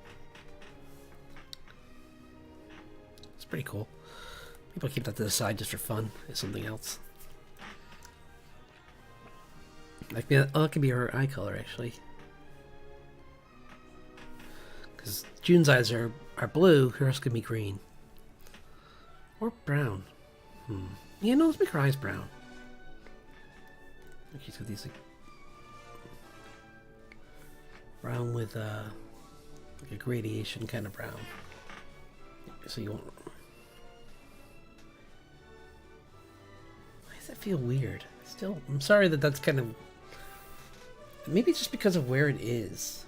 Speaker 1: It's pretty cool. People keep that to the side just for fun as something else. Like that could be her eye color actually. Because June's eyes are blue, hers could be green. Or brown. Yeah, no, let's make her eyes brown. She's got these like brown with like a gradation kind of brown. So you won't. Why does that feel weird? Still, I'm sorry that that's kind of. Maybe it's just because of where it is.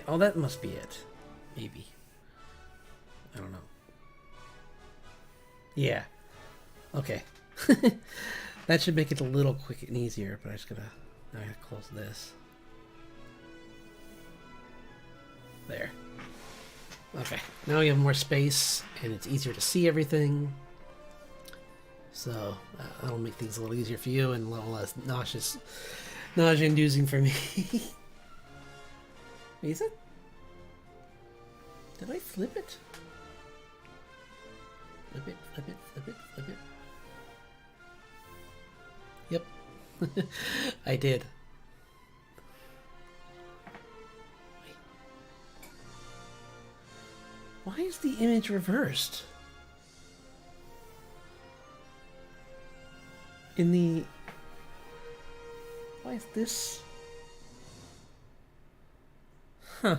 Speaker 1: Oh, that must be it. Maybe. I don't know. Yeah. Okay. That should make it a little quick and easier, but I just gotta. Now I gotta close this. There. Okay. Now we have more space, and it's easier to see everything. So that'll make things a little easier for you and a little less nausea-inducing for me. Wait, is it? Did I flip it? Flip it, flip it, flip it, flip it. Yep. I did. Wait. Why is the image reversed? Why is this? Huh.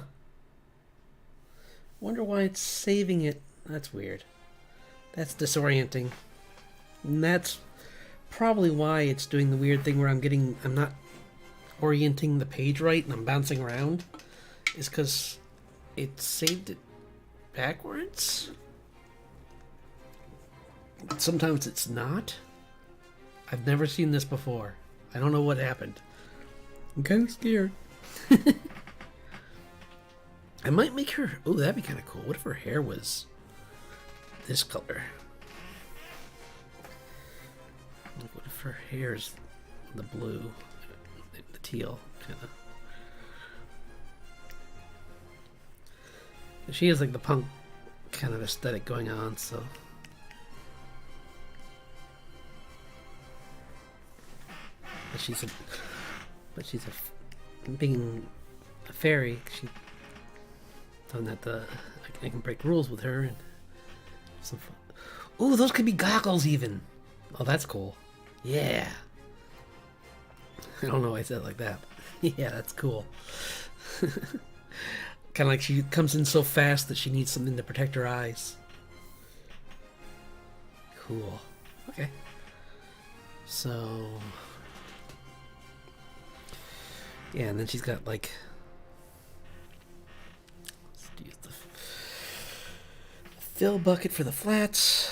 Speaker 1: Wonder why it's saving it. That's weird. That's disorienting. And that's probably why it's doing the weird thing where I'm not orienting the page right and I'm bouncing around. Is because it saved it backwards? Sometimes it's not. I've never seen this before. I don't know what happened. I'm kind of scared. I might make her... Oh, that'd be kind of cool. What if her hair was this color? What if her hair's the blue, the teal, kind of. She has like the punk kind of aesthetic going on, so... But she's being a fairy. She doesn't have to. I can break rules with her and some fun. Ooh, those could be goggles even. Oh, that's cool. Yeah. I don't know why I said it like that. Yeah, that's cool. Kind of like she comes in so fast that she needs something to protect her eyes. Cool. Okay. So. Yeah, and then she's got like. Let's use the fill bucket for the flats.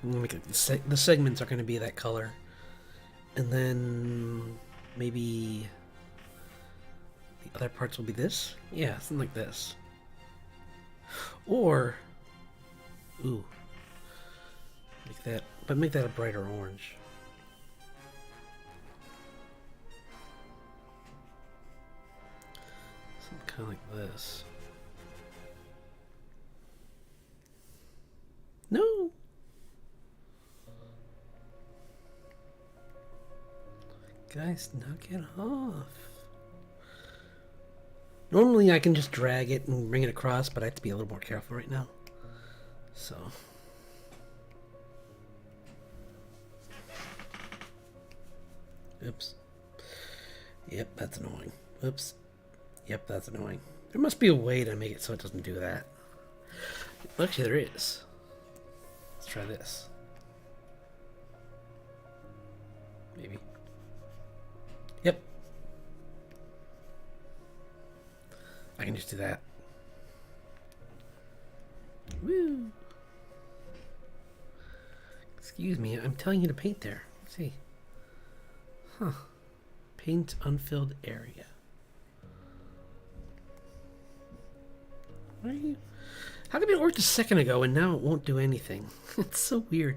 Speaker 1: I'm gonna make it, the segments are going to be that color. And then maybe the other parts will be this? Yeah, something like this. Or, ooh, make that a brighter orange. Something kind of like this. No! Guys, knock it off. Normally I can just drag it and bring it across, but I have to be a little more careful right now. So. Oops. Yep, that's annoying. Oops. Yep, that's annoying. There must be a way to make it so it doesn't do that. Actually, there is. Let's try this. Maybe. Yep. I can just do that. Woo! Excuse me, I'm telling you to paint there. Let's see. Huh. Paint unfilled area. Why are you... How come it worked a second ago and now it won't do anything? It's so weird.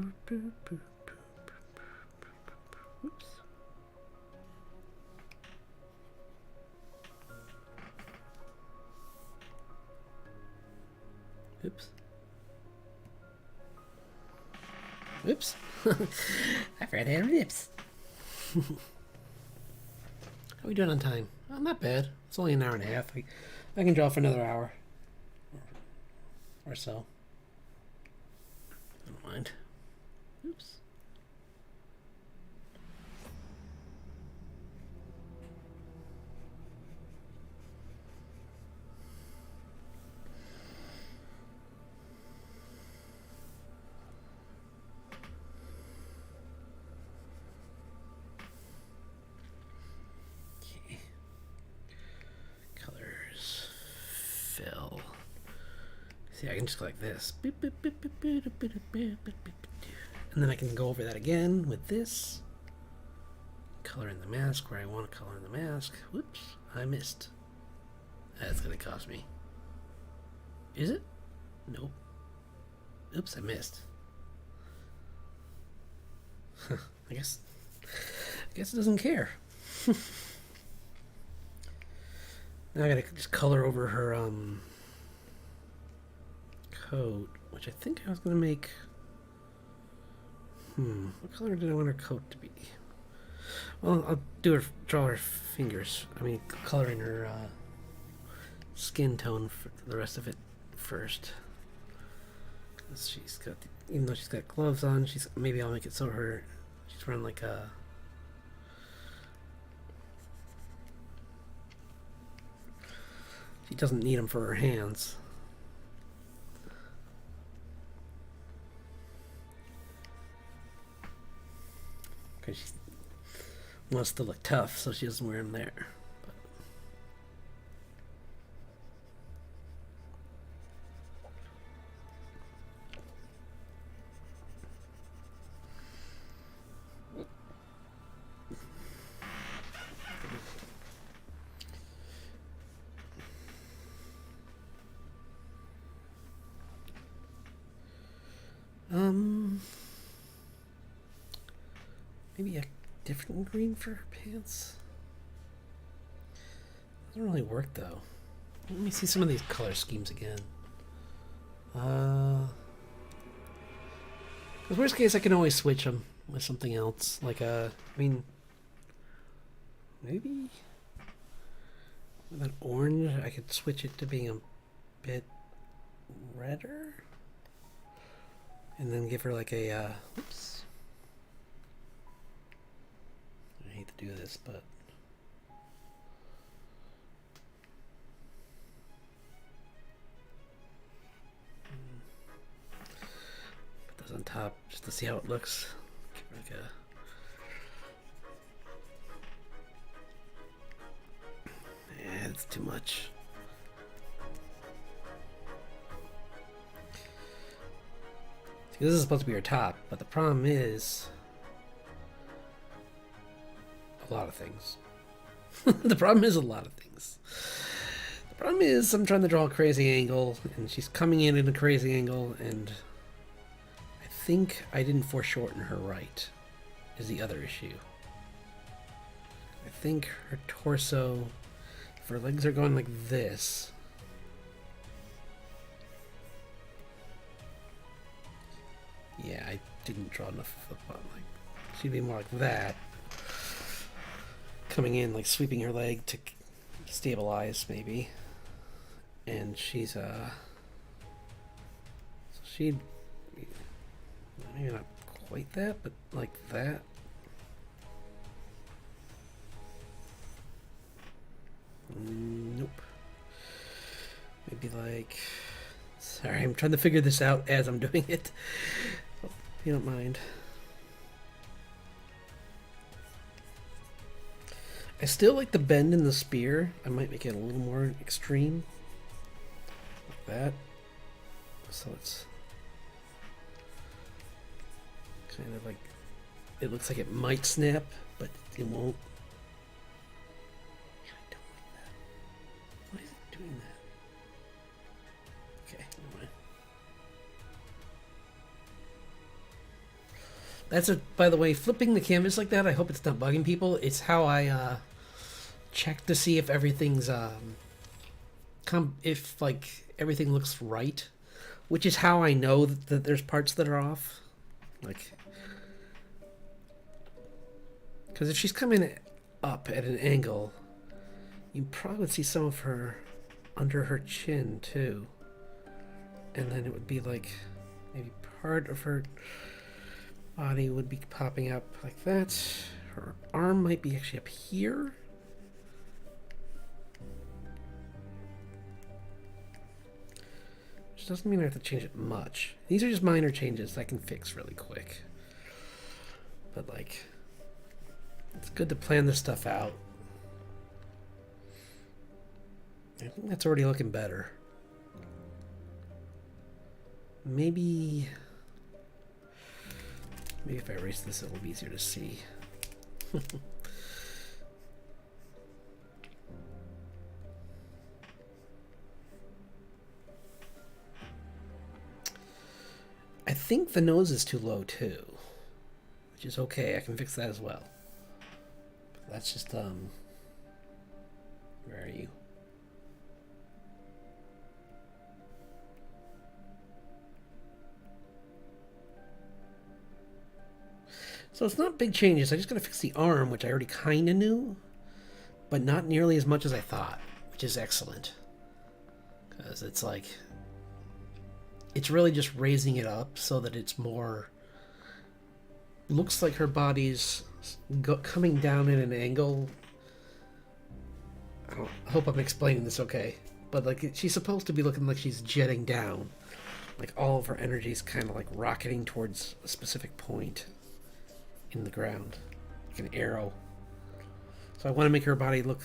Speaker 1: Oops. Oops. Oops. I forgot to have lips. How are we doing on time? Oh, not bad. It's only an hour and a half. I can draw for another hour or so. I don't mind. Oops. Okay. Colors. Fill. See, I can just go like this. And then I can go over that again with this. Color in the mask where I want to color in the mask. Whoops, I missed. That's going to cost me. Is it? Nope. Oops, I missed. I guess it doesn't care. Now I gotta just color over her coat, which I think I was gonna make. What color did I want her coat to be? Well, I'll draw her fingers. I mean, color in her skin tone for the rest of it first. She's got, even though she's got gloves on, maybe I'll make it so she's wearing like a. She doesn't need them for her hands. Because she wants to look tough, so she doesn't wear them there. Maybe a different green for her pants. Doesn't really work though. Let me see some of these color schemes again. In the worst case, I can always switch them with something else. Like, I mean, maybe with an orange, I could switch it to being a bit redder. And then give her like a, oops. I hate to do this, but. Put those on top just to see how it looks. Give her like a. Yeah, it's too much. This is supposed to be your top, but the problem is a lot of things. The problem is a lot of things. The problem is I'm trying to draw a crazy angle, and she's coming in a crazy angle, and I think I didn't foreshorten her right, is the other issue. I think her torso, if her legs are going like this, yeah, I didn't draw enough of the bottom. Like, she'd be more like that. Coming in, like sweeping her leg to stabilize, maybe. And she's, so she'd, maybe not quite that, but like that. Nope. Maybe like, sorry, I'm trying to figure this out as I'm doing it. If you don't mind. I still like the bend in the spear. I might make it a little more extreme. Like that. So it's kind of like, it looks like it might snap, but it won't. I don't like that. Why is it doing that? Okay, never mind. That's a, by the way, flipping the canvas like that, I hope it's not bugging people. It's how I check to see if everything's if like everything looks right, which is how I know that there's parts that are off. Like, because if she's coming up at an angle, you probably would see some of her under her chin too, and then it would be like maybe part of her body would be popping up like that. Her arm might be actually up here. Which doesn't mean I have to change it much. These are just minor changes I can fix really quick. But like, it's good to plan this stuff out. I think that's already looking better. Maybe if I erase this, it'll be easier to see. I think the nose is too low too, which is okay. I can fix that as well. But that's just where are you? So it's not big changes. I just gotta fix the arm, which I already kinda knew, but not nearly as much as I thought, which is excellent. Because it's like, it's really just raising it up so that it's more, looks like her body's coming down at an angle. I hope I'm explaining this okay. But like, she's supposed to be looking like she's jetting down. Like all of her energy's kind of like rocketing towards a specific point in the ground, like an arrow. So I want to make her body look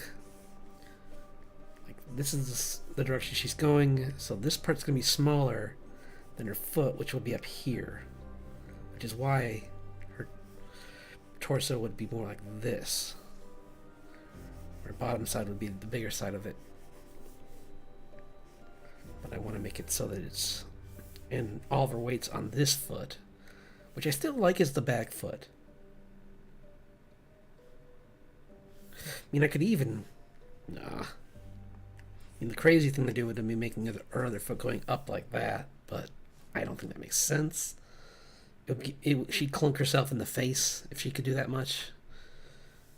Speaker 1: like this is the direction she's going. So this part's going to be smaller than her foot, which will be up here, which is why her torso would be more like this. Her bottom side would be the bigger side of it. But I want to make it so that it's, and all of her weight's on this foot, which I still like is the back foot. I mean, I could even, I mean, the crazy thing to do would be making her other foot going up like that, but I don't think that makes sense. she'd clunk herself in the face if she could do that much.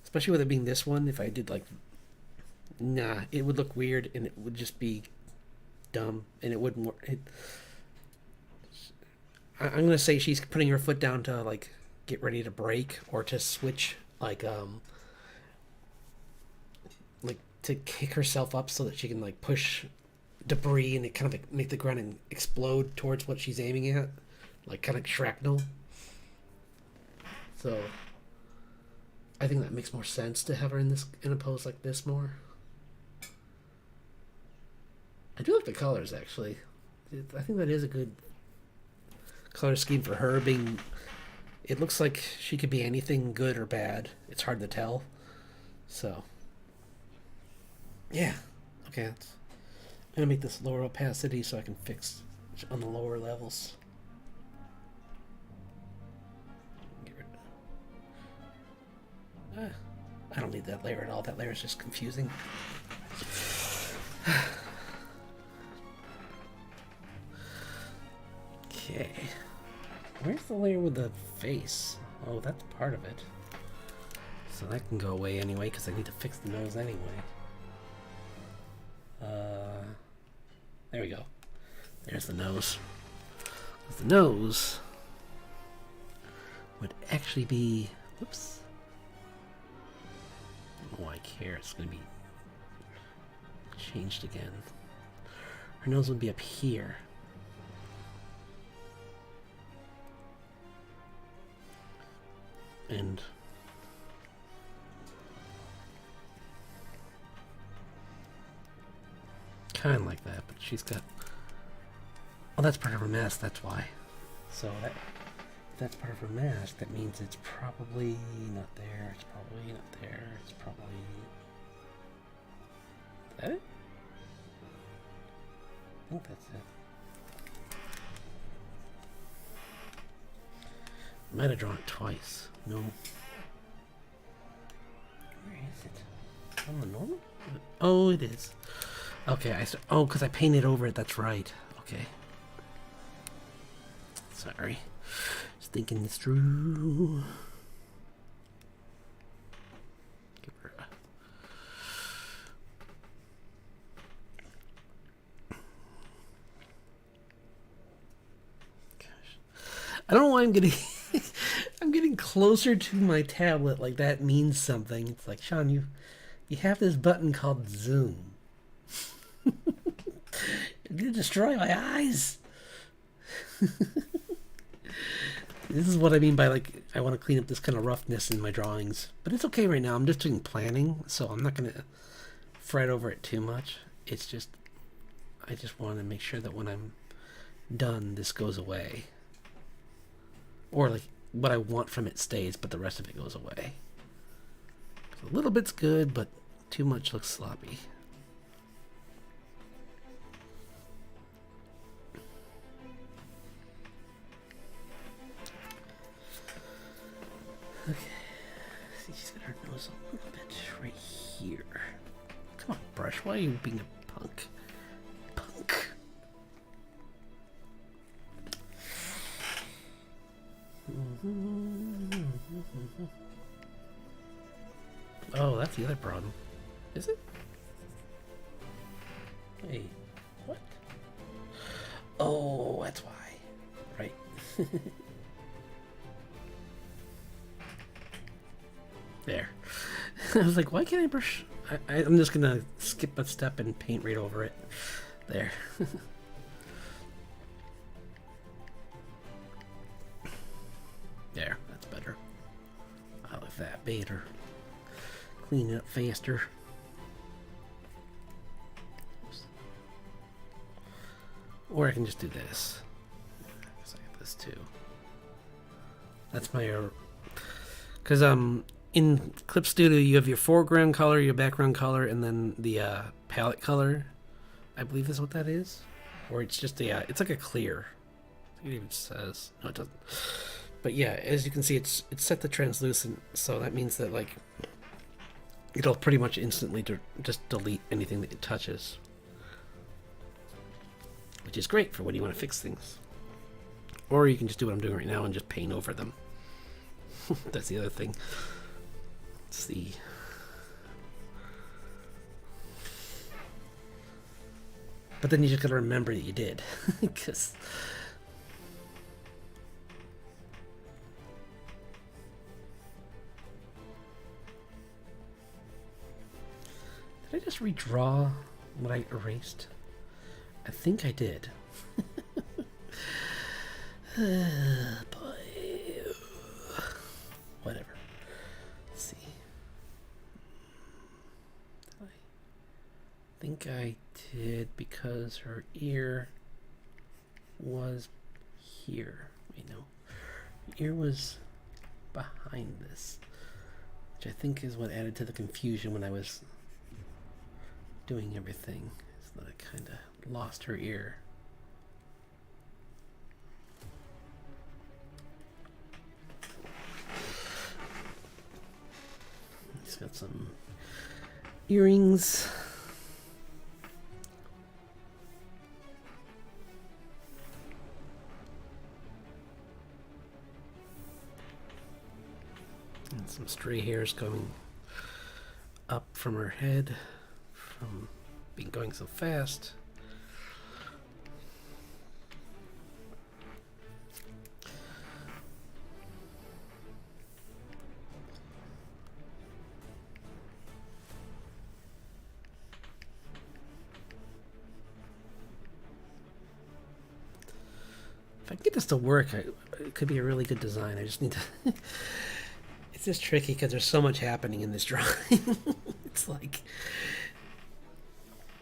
Speaker 1: Especially with it being this one, if I did like, nah, it would look weird and it would just be dumb and it wouldn't work. I'm gonna say she's putting her foot down to like get ready to break or to switch, like to kick herself up so that she can like push debris and it kind of like make the ground and explode towards what she's aiming at, like kind of shrapnel. So I think that makes more sense to have her in a pose like this more. I do like the colors actually. I think that is a good color scheme for her being. It looks like she could be anything good or bad. It's hard to tell. So yeah, okay. I'm gonna make this lower opacity so I can fix on the lower levels. I don't need that layer at all. That layer is just confusing. Okay. Where's the layer with the face? Oh, that's part of it. So that can go away anyway, because I need to fix the nose anyway. There we go. There's the nose. The nose would actually be... Whoops. I don't know why I care. It's going to be changed again. Her nose would be up here. And kind of like that, but she's got... Oh, that's part of her mask, that's why. So if that's part of her mask, that means it's probably not there, it's probably not there, it's probably... Is that it? I think that's it. I might have drawn it twice. No. Where is it? On the normal? Oh, it is. Okay, oh, because I painted over it, that's right. Okay. Sorry. Just thinking this through. Give her a... Gosh. I don't know why I'm getting... I'm getting closer to my tablet, like that means something. It's like, Sean, you have this button called zoom. You're gonna destroy my eyes. This is what I mean by, like, I want to clean up this kind of roughness in my drawings. But it's okay right now. I'm just doing planning, so I'm not going to fret over it too much. It's just, I just want to make sure that when I'm done, this goes away. Or, like, what I want from it stays, but the rest of it goes away. So a little bit's good, but too much looks sloppy. Okay, see, she's got her nose a little bit right here. Come on, brush, why are you being a punk? Punk. Oh, that's the other problem. Is it? Hey, what? Oh, that's why. Right. There. I was like, why can't I brush? I'm just gonna skip a step and paint right over it. There. There, that's better. I like that better. Clean it up faster. Oops. Or I can just do this. I guess I got this too. That's my... Because, in Clip Studio, you have your foreground color, your background color, and then the palette color. I believe is what that is. Or it's just a, it's like a clear. I think it even says, no, it doesn't. But yeah, as you can see, it's set to translucent, so that means that, like, it'll pretty much instantly just delete anything that it touches. Which is great for when you want to fix things. Or you can just do what I'm doing right now and just paint over them. That's the other thing. Let's see. But then you just gotta remember that you did. Because... Did I just redraw what I erased? I think I did. Boy. Whatever. Let's see. I think I did because her ear was here. Wait, no. Her ear was behind this, which I think is what added to the confusion when I was doing everything. So that I kind of lost her ear. He's got some earrings. And some stray hairs going up from her head from being going so fast. If I can get this to work, it could be a really good design. I just need to... It's just tricky because there's so much happening in this drawing. It's like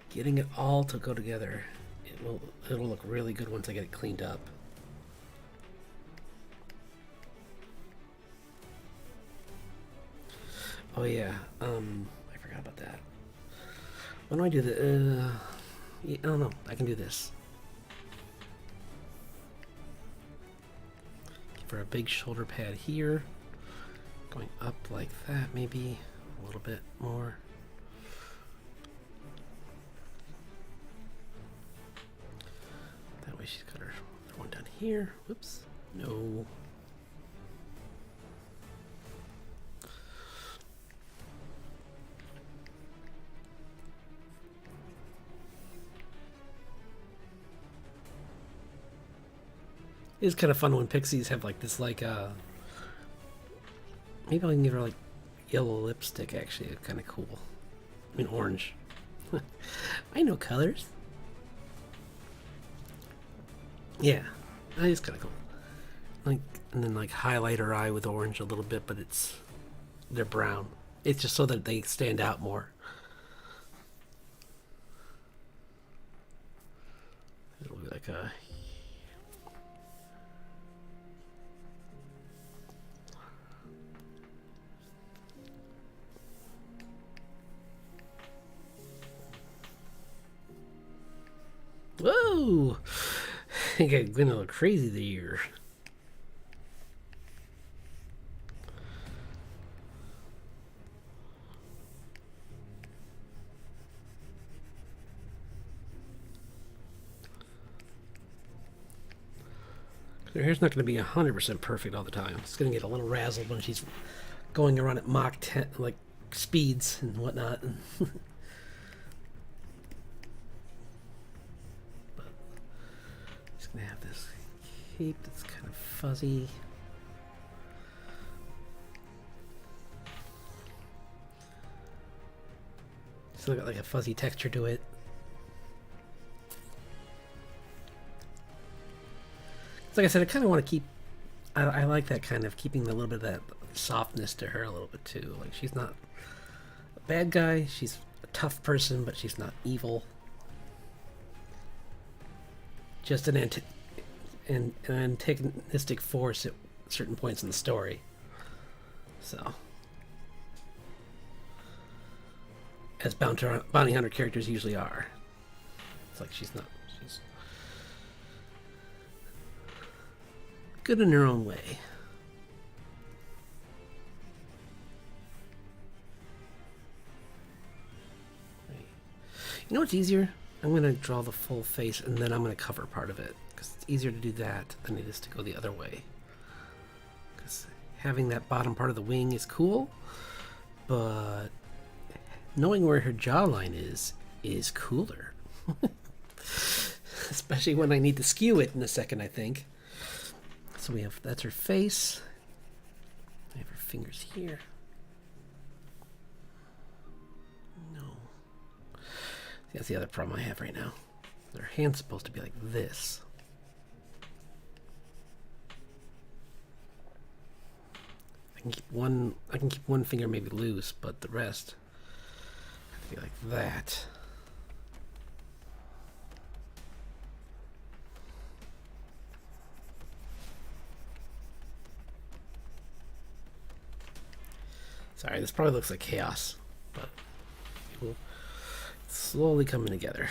Speaker 1: getting it all to go together. It'll look really good once I get it cleaned up. Oh yeah, I forgot about that. When do I do the? Yeah, I don't know. I can do this. For a big shoulder pad here, going up like that, maybe a little bit more. That way she's got her one down here. Whoops. No. It's kind of fun when pixies have like this, like, maybe I can give her like yellow lipstick, actually. It's kind of cool. I mean, orange. I know colors. Yeah, that is kind of cool. Like, and then like highlight her eye with orange a little bit, but they're brown. It's just so that they stand out more. It'll be like a... Whoa! I think I'm gonna look crazy there. Her hair's not going to be 100% perfect all the time. It's going to get a little razzled when she's going around at Mach 10, like speeds and whatnot. But she's going to have this cape that's kind of fuzzy. Still got like a fuzzy texture to it. Like I said, I kind of want to keep... I like that kind of keeping a little bit of that softness to her a little bit too. Like, she's not a bad guy. She's a tough person, but she's not evil. Just an antagonistic force at certain points in the story. So, as bounty hunter characters usually are. It's like she's not... She's good in her own way. You know what's easier? I'm going to draw the full face and then I'm going to cover part of it. because it's easier to do that than it is to go the other way. Because having that bottom part of the wing is cool, but knowing where her jawline is cooler. Especially when I need to skew it in a second, I think. So that's her face. I have her fingers here. No. That's the other problem I have right now. Their hand's supposed to be like this. I can keep one finger maybe loose, but the rest have to be like that. Sorry, this probably looks like chaos, but it's slowly coming together.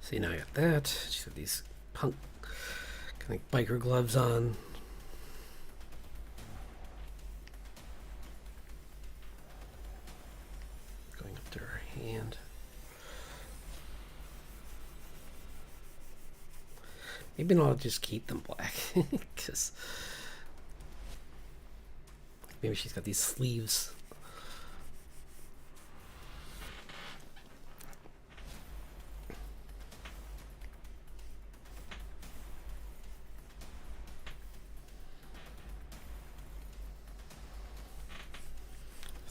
Speaker 1: See, now I got that. She's got these punk kind of biker gloves on. Going up to her hand. Maybe I'll just keep them black, because maybe she's got these sleeves.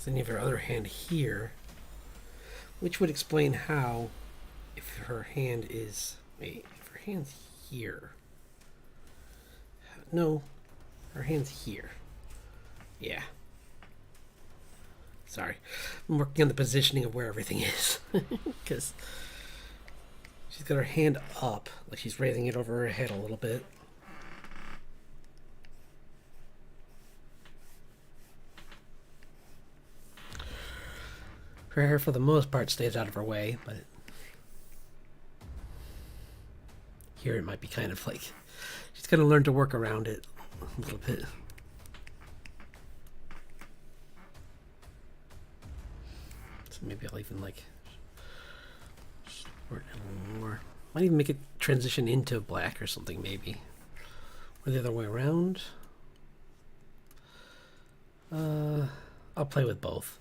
Speaker 1: Then you have her other hand here, which would explain how, if her hand is, wait, if her hand's here, no, her hand's here, yeah, sorry, I'm working on the positioning of where everything is, because she's got her hand up, like she's raising it over her head a little bit. Her hair, for the most part, stays out of her way, but here it might be kind of like she's going to learn to work around it a little bit. So maybe I'll even like short it a little more. Might even make it transition into black or something, maybe. Or the other way around. I'll play with both.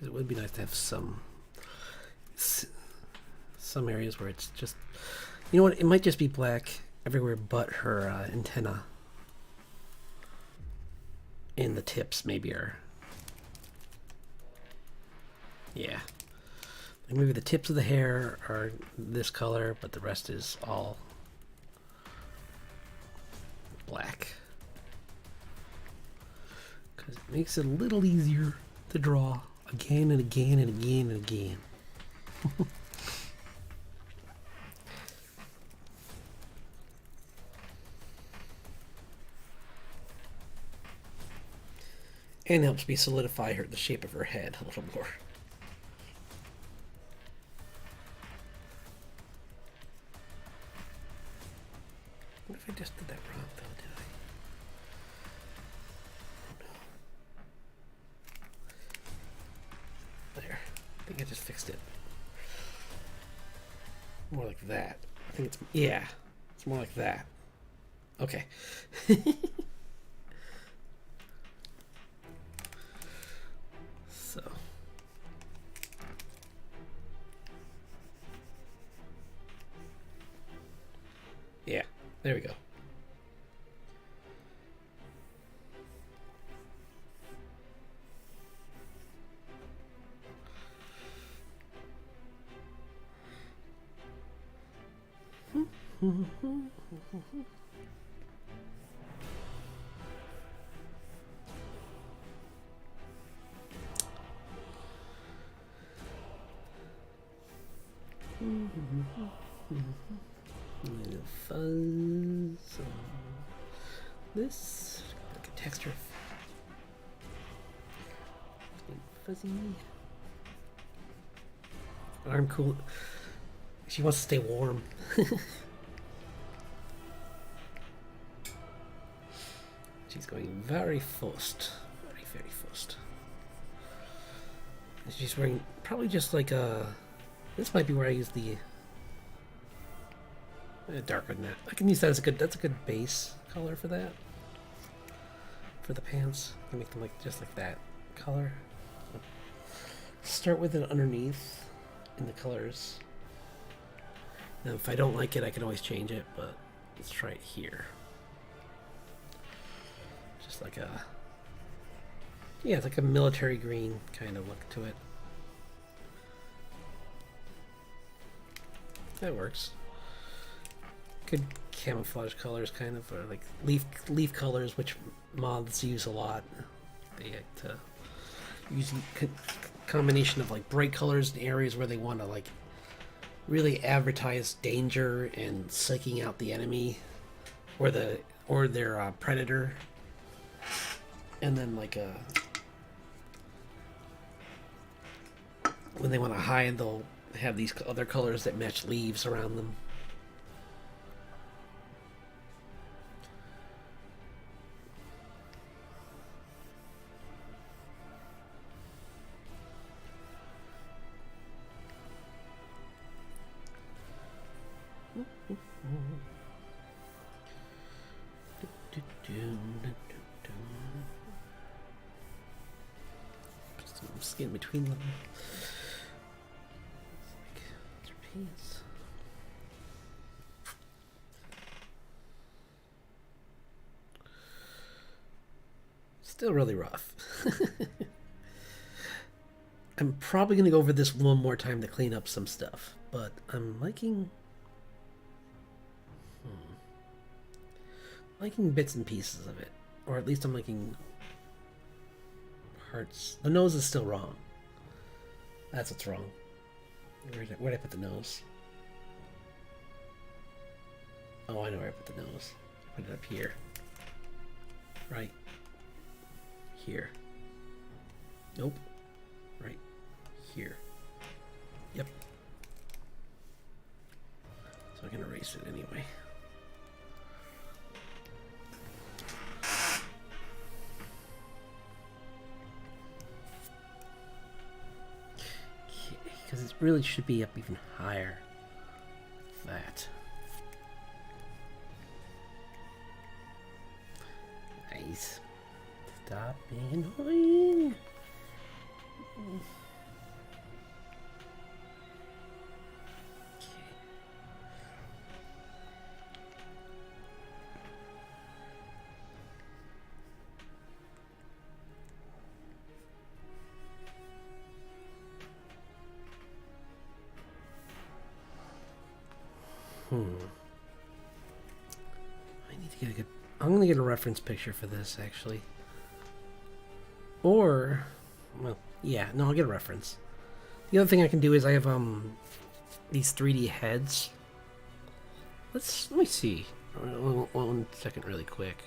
Speaker 1: It would be nice to have some areas where it's just, you know what, it might just be black everywhere but her antenna, and the tips maybe are, yeah, like maybe the tips of the hair are this color but the rest is all black, because it makes it a little easier to draw. Again and again and again and again. And helps me solidify the shape of her head a little more. What if I just did that wrong though, did I? There. I think I just fixed it. More like that. I think it's, yeah, it's more like that. Okay. So. Yeah, there we go. Little fuzz on this, like a texture, fuzzy. Arm cool. She wants to stay warm. She's going very fast. Very, very fast. And she's wearing probably just like a... This might be where I use the... darker than that. I can use that as a good... That's a good base color for that. For the pants. I make them like just like that color. So start with it underneath in the colors. Now if I don't like it, I can always change it, but let's try it here. Just like a... Yeah, it's like a military green kind of look to it. That works. Good camouflage colors, kind of, or like leaf colors, which moths use a lot. They like to use a combination of like bright colors in areas where they want to like really advertise danger and psyching out the enemy or their predator. And then like when they want to hide, they'll have these other colors that match leaves around them. Put some skin between them. It's like trapeze. Still really rough. I'm probably gonna go over this one more time to clean up some stuff, but I'm liking bits and pieces of it, or at least I'm liking parts. The nose is still wrong. That's what's wrong. Where'd I put the nose? Oh, I know where I put the nose. I put it up here. Right here. Nope. Right here. Yep. So I can erase it anyway. Because it really should be up even higher. That. Nice. Stop being annoying. I need to get a good... I'm going to get a reference picture for this, actually. Or... Well, yeah, no, I'll get a reference. The other thing I can do is I have, these 3D heads. Let me see. 1 second really quick.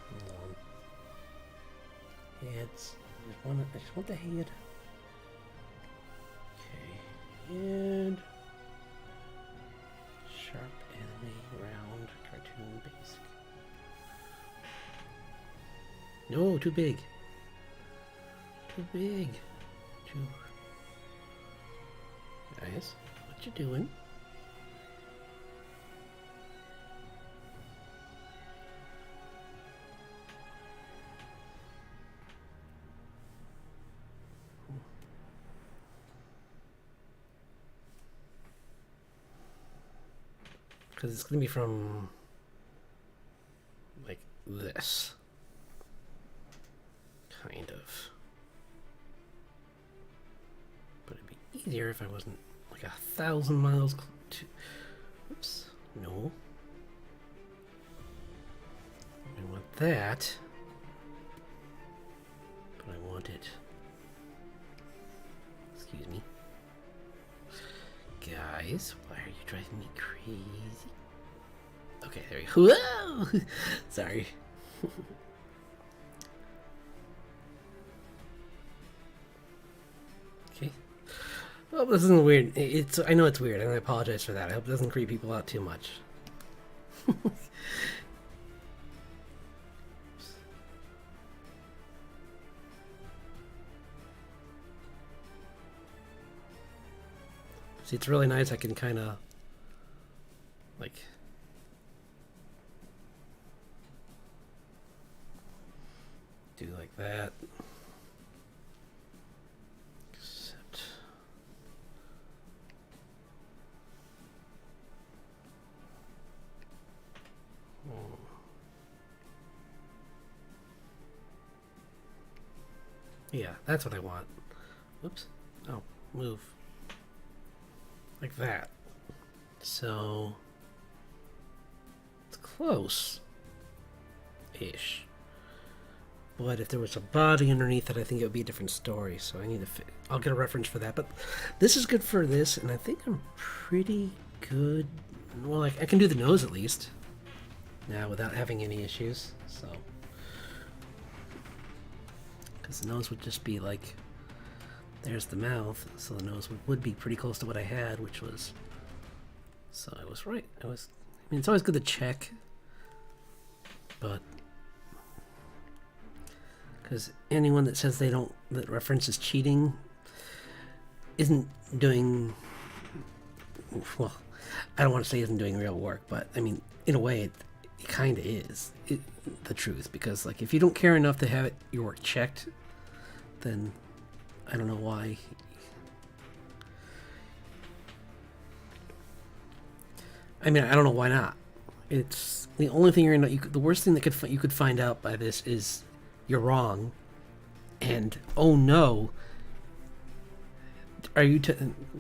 Speaker 1: Hold on. Heads. I just want the head. And sharp anime round cartoon basic. No, too big. Too big. Too. Guys, what you doing? Because it's going to be from, like, this. Kind of. But it'd be easier if I wasn't, like, 1,000 miles to... Oops. No. I want that. But I want it... Excuse me. Guys, why are you driving me crazy? Okay, there we go. Whoa! Sorry. Okay. Well, this isn't weird. I know it's weird, and I apologize for that. I hope it doesn't creep people out too much. See, it's really nice. I can kind of like do like that. Except yeah, that's what I want. Whoops. Oh, move. Like that. So it's close-ish. But if there was a body underneath it, I think it would be a different story. So I need to. I'll get a reference for that. But this is good for this, and I think I'm pretty good. Well, I can do the nose at least now without having any issues. So, because the nose would just be like, there's the mouth, so the nose would be pretty close to what I had, which was. So I was right. I mean, it's always good to check, but. Because anyone that says that reference is cheating isn't doing, well, I don't want to say isn't doing real work, but I mean, in a way, it kind of is the truth. Because like, if you don't care enough to have your work checked, then I don't know why. I mean, I don't know why not. It's the only thing the worst thing that you could find out by this is. You're wrong, and oh no, are you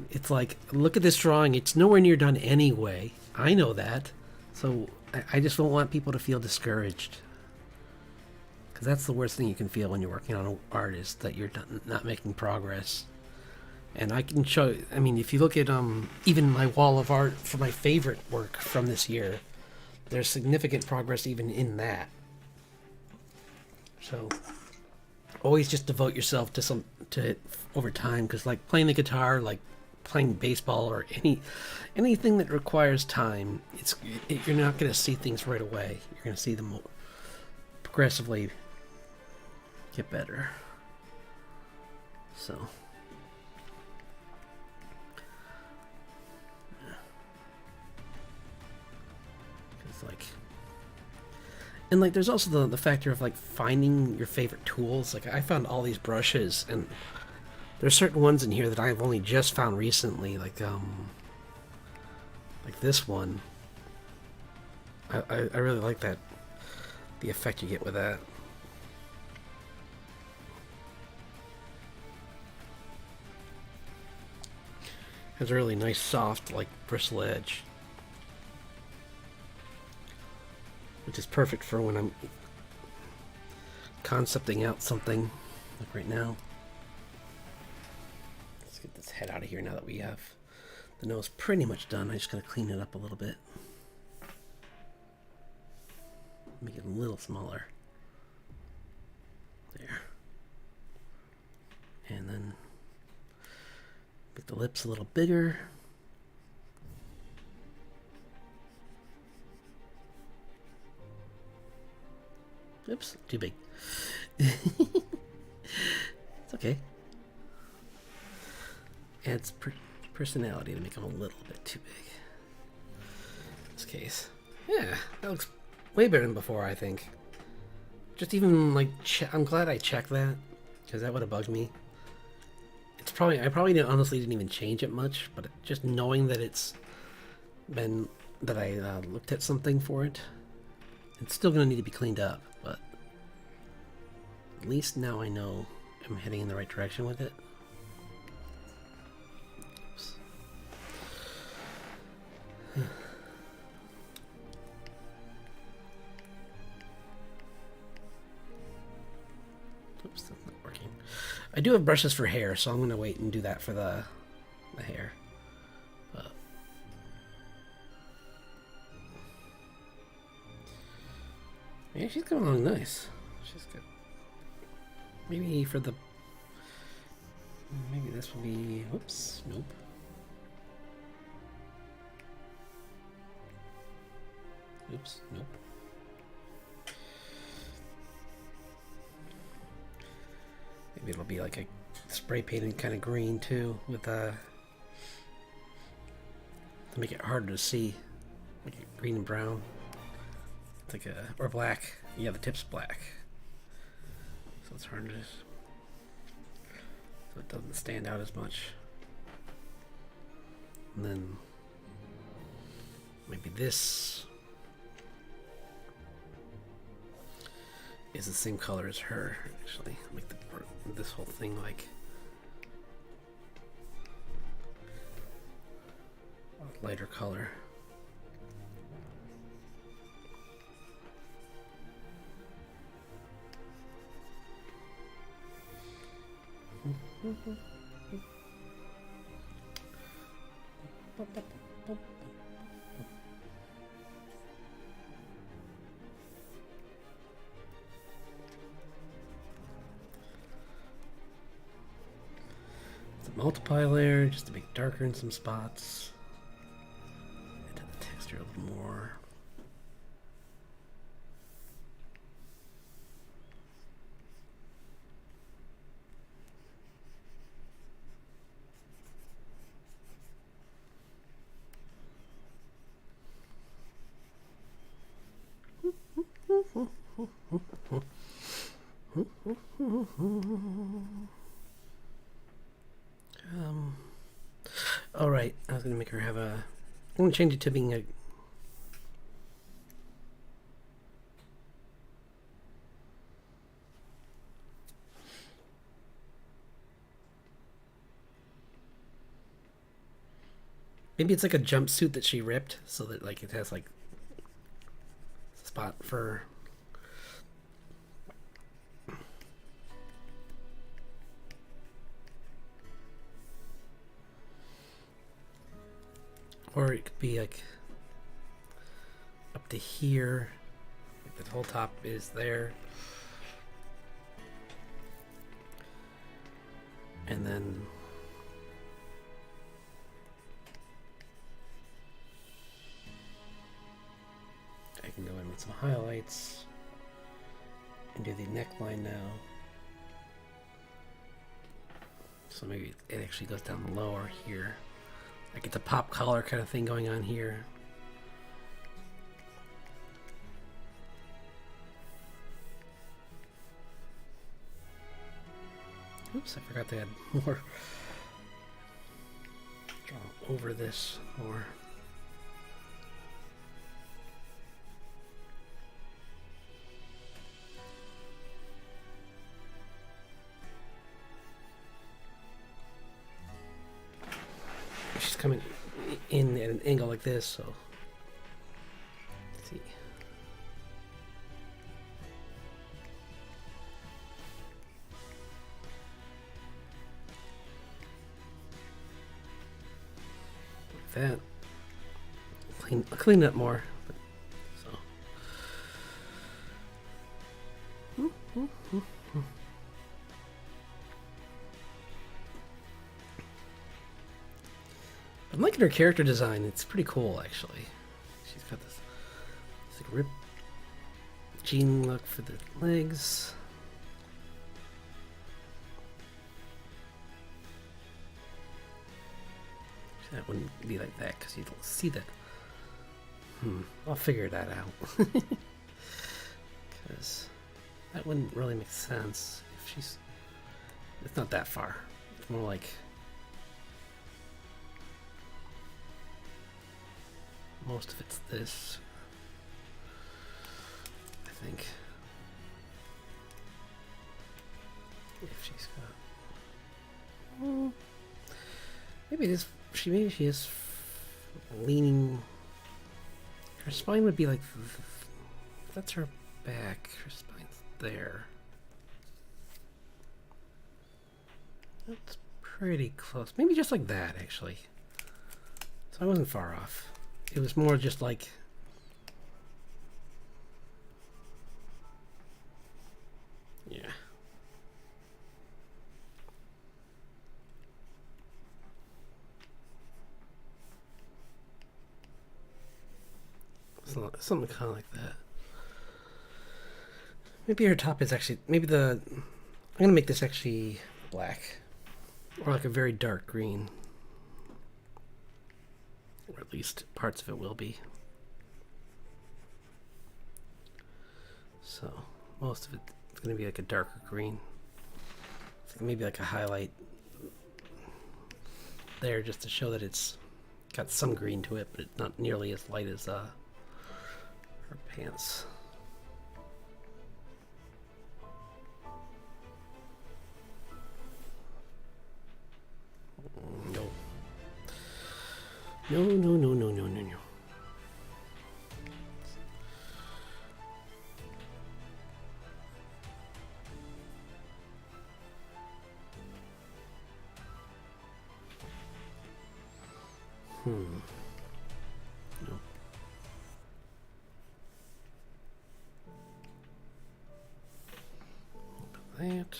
Speaker 1: it's like, look at this drawing, it's nowhere near done anyway. I know that, so I just don't want people to feel discouraged, because that's the worst thing you can feel when you're working on an artist, that you're not making progress. And I can show, I mean, if you look at even my wall of art for my favorite work from this year, there's significant progress even in that. So, always just devote yourself to it over time, because like playing the guitar, like playing baseball, or anything that requires time, you're not going to see things right away. You're going to see them progressively get better. So, it's like. And like, there's also the factor of like finding your favorite tools. Like, I found all these brushes, and there's certain ones in here that I've only just found recently. Like this one. I really like that, the effect you get with that. Has a really nice, soft, like bristle edge. Which is perfect for when I'm concepting out something, like right now. Let's get this head out of here now that we have the nose pretty much done. I just gotta clean it up a little bit. Make it a little smaller. There. And then make the lips a little bigger. Oops, too big. It's okay. Adds personality to make them a little bit too big. In this case. Yeah, that looks way better than before, I think. Just even like, I'm glad I checked that, because that would have bugged me. It's probably, I honestly didn't even change it much, but just knowing that it's been, that I looked at something for it, it's still going to need to be cleaned up, but at least now I know I'm heading in the right direction with it. Oops. Oops, that's not working. I do have brushes for hair, so I'm going to wait and do that for the hair. But yeah, she's coming along nice. She's good. Maybe for the... Maybe this will be... Whoops. Nope. Oops. Nope. Maybe it'll be like a spray painted kind of green too, with to make it harder to see. Like green and brown. It's like or black. Yeah, the tip's black. So it's hard to, so it doesn't stand out as much. And then maybe this is the same color as her, actually. Make this whole thing like a lighter color. It's a multiply layer just to make it darker in some spots. Add to the texture a little more. All right, I was gonna make her have a. I'm gonna change it to being a. Maybe it's like a jumpsuit that she ripped, so that like it has like a spot for. Or it could be like up to here. Like the whole top is there. And then I can go in with some highlights and do the neckline now. So maybe it actually goes down lower here. Like it's a pop collar kind of thing going on here. Oops, I forgot to add more. Draw over this more. She's coming in at an angle like this, so let's see. Like that. I'll clean it up more. But, so. I'm liking her character design. It's pretty cool, actually. She's got this like ripped jean look for the legs. That wouldn't be like that because you don't see that. I'll figure that out. Because that wouldn't really make sense if she's. It's not that far. It's more like. Most of it's this, I think. If she's got, maybe she is leaning. Her spine would be like that's her back. Her spine's there. That's pretty close. Maybe just like that, actually. So I wasn't far off. It was more just like yeah. Something kind of like that. Maybe her top is actually I'm gonna make this actually black or like a very dark green. Or at least parts of it will be. So most of it's going to be like a darker green. Maybe like a highlight there just to show that it's got some green to it, but it's not nearly as light as her pants. No. No, no, no, no, no, no, no. No. Open that.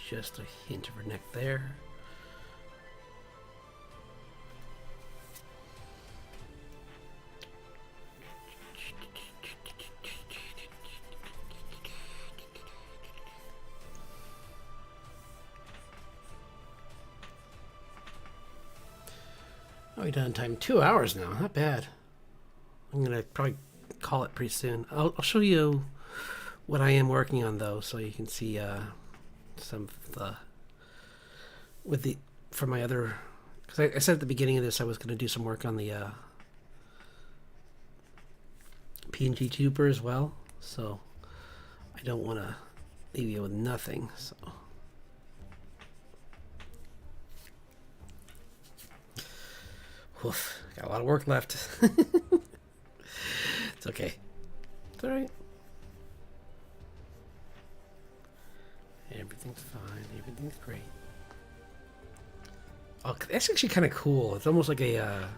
Speaker 1: Just a hint of her neck there. Oh, we're done in time. 2 hours now. Not bad. I'm gonna probably call it pretty soon. I'll show you what I am working on though, so you can see some of the for my other, because I said at the beginning of this I was going to do some work on the pngtuber as well, so I don't want to leave you with nothing. So oof, got a lot of work left. It's okay. It's all right. Everything's fine. Everything's great. Oh, that's actually kind of cool. It's almost like a. I'm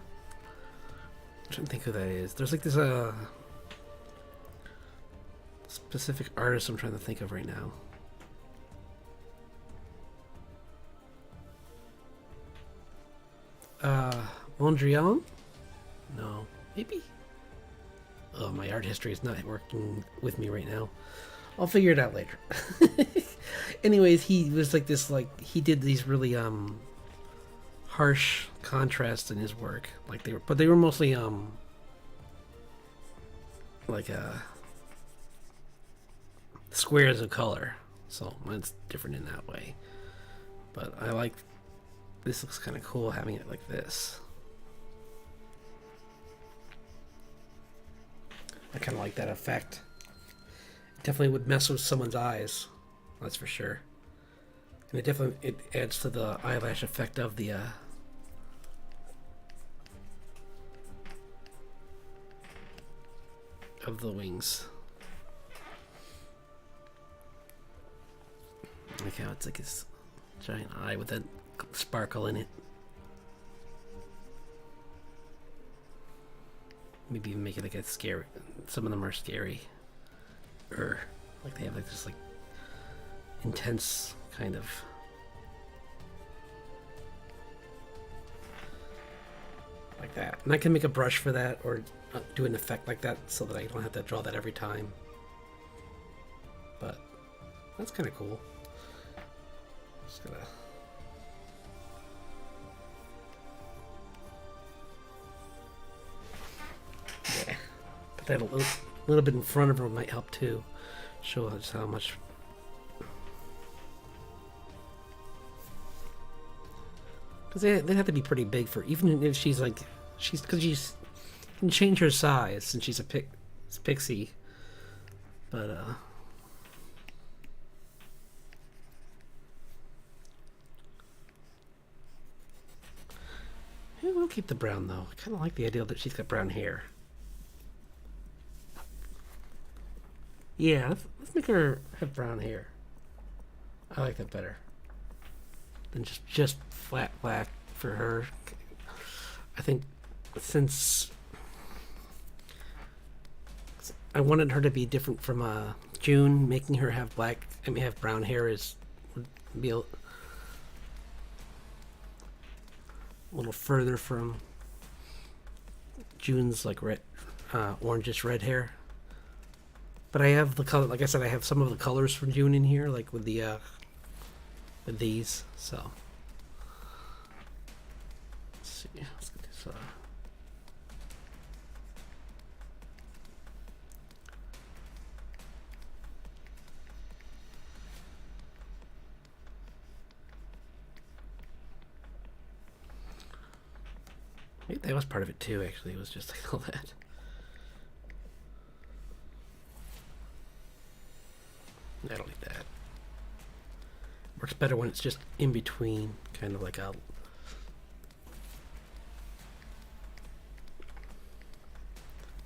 Speaker 1: trying to think who that is. There's like this specific artist I'm trying to think of right now. Mondrian? No, maybe. Oh, my art history is not working with me right now. I'll figure it out later. Anyways, he was like this, like he did these really harsh contrasts in his work. Like they were mostly like squares of color. So mine's different in that way. But I like this, looks kind of cool having it like this. I kind of like that effect. It definitely would mess with someone's eyes, that's for sure. And it adds to the eyelash effect of the wings. Like how it's like this giant eye with that sparkle in it. Maybe even make it like a scary. Some of them are scary. Like they have like this like intense kind of like that. And I can make a brush for that or do an effect like that so that I don't have to draw that every time. But that's kind of cool. Just gonna put that a little bit in front of her might help too. Show us how much. Because they have to be pretty big for, even if she's like, because she's can change her size since she's a pixie. But yeah, we'll keep the brown though. I kind of like the idea that she's got brown hair. Yeah, let's make her have brown hair. I like that better than just flat black for her. I think since I wanted her to be different from June, making her have have brown hair would be a little further from June's like red, orangish red hair. But I have the color, like I said, I have some of the colors from June in here, like with with these. So let's see, let's get this. Maybe that was part of it too. Actually, it was just like all that. I don't like that. Works better when it's just in between, kind of like a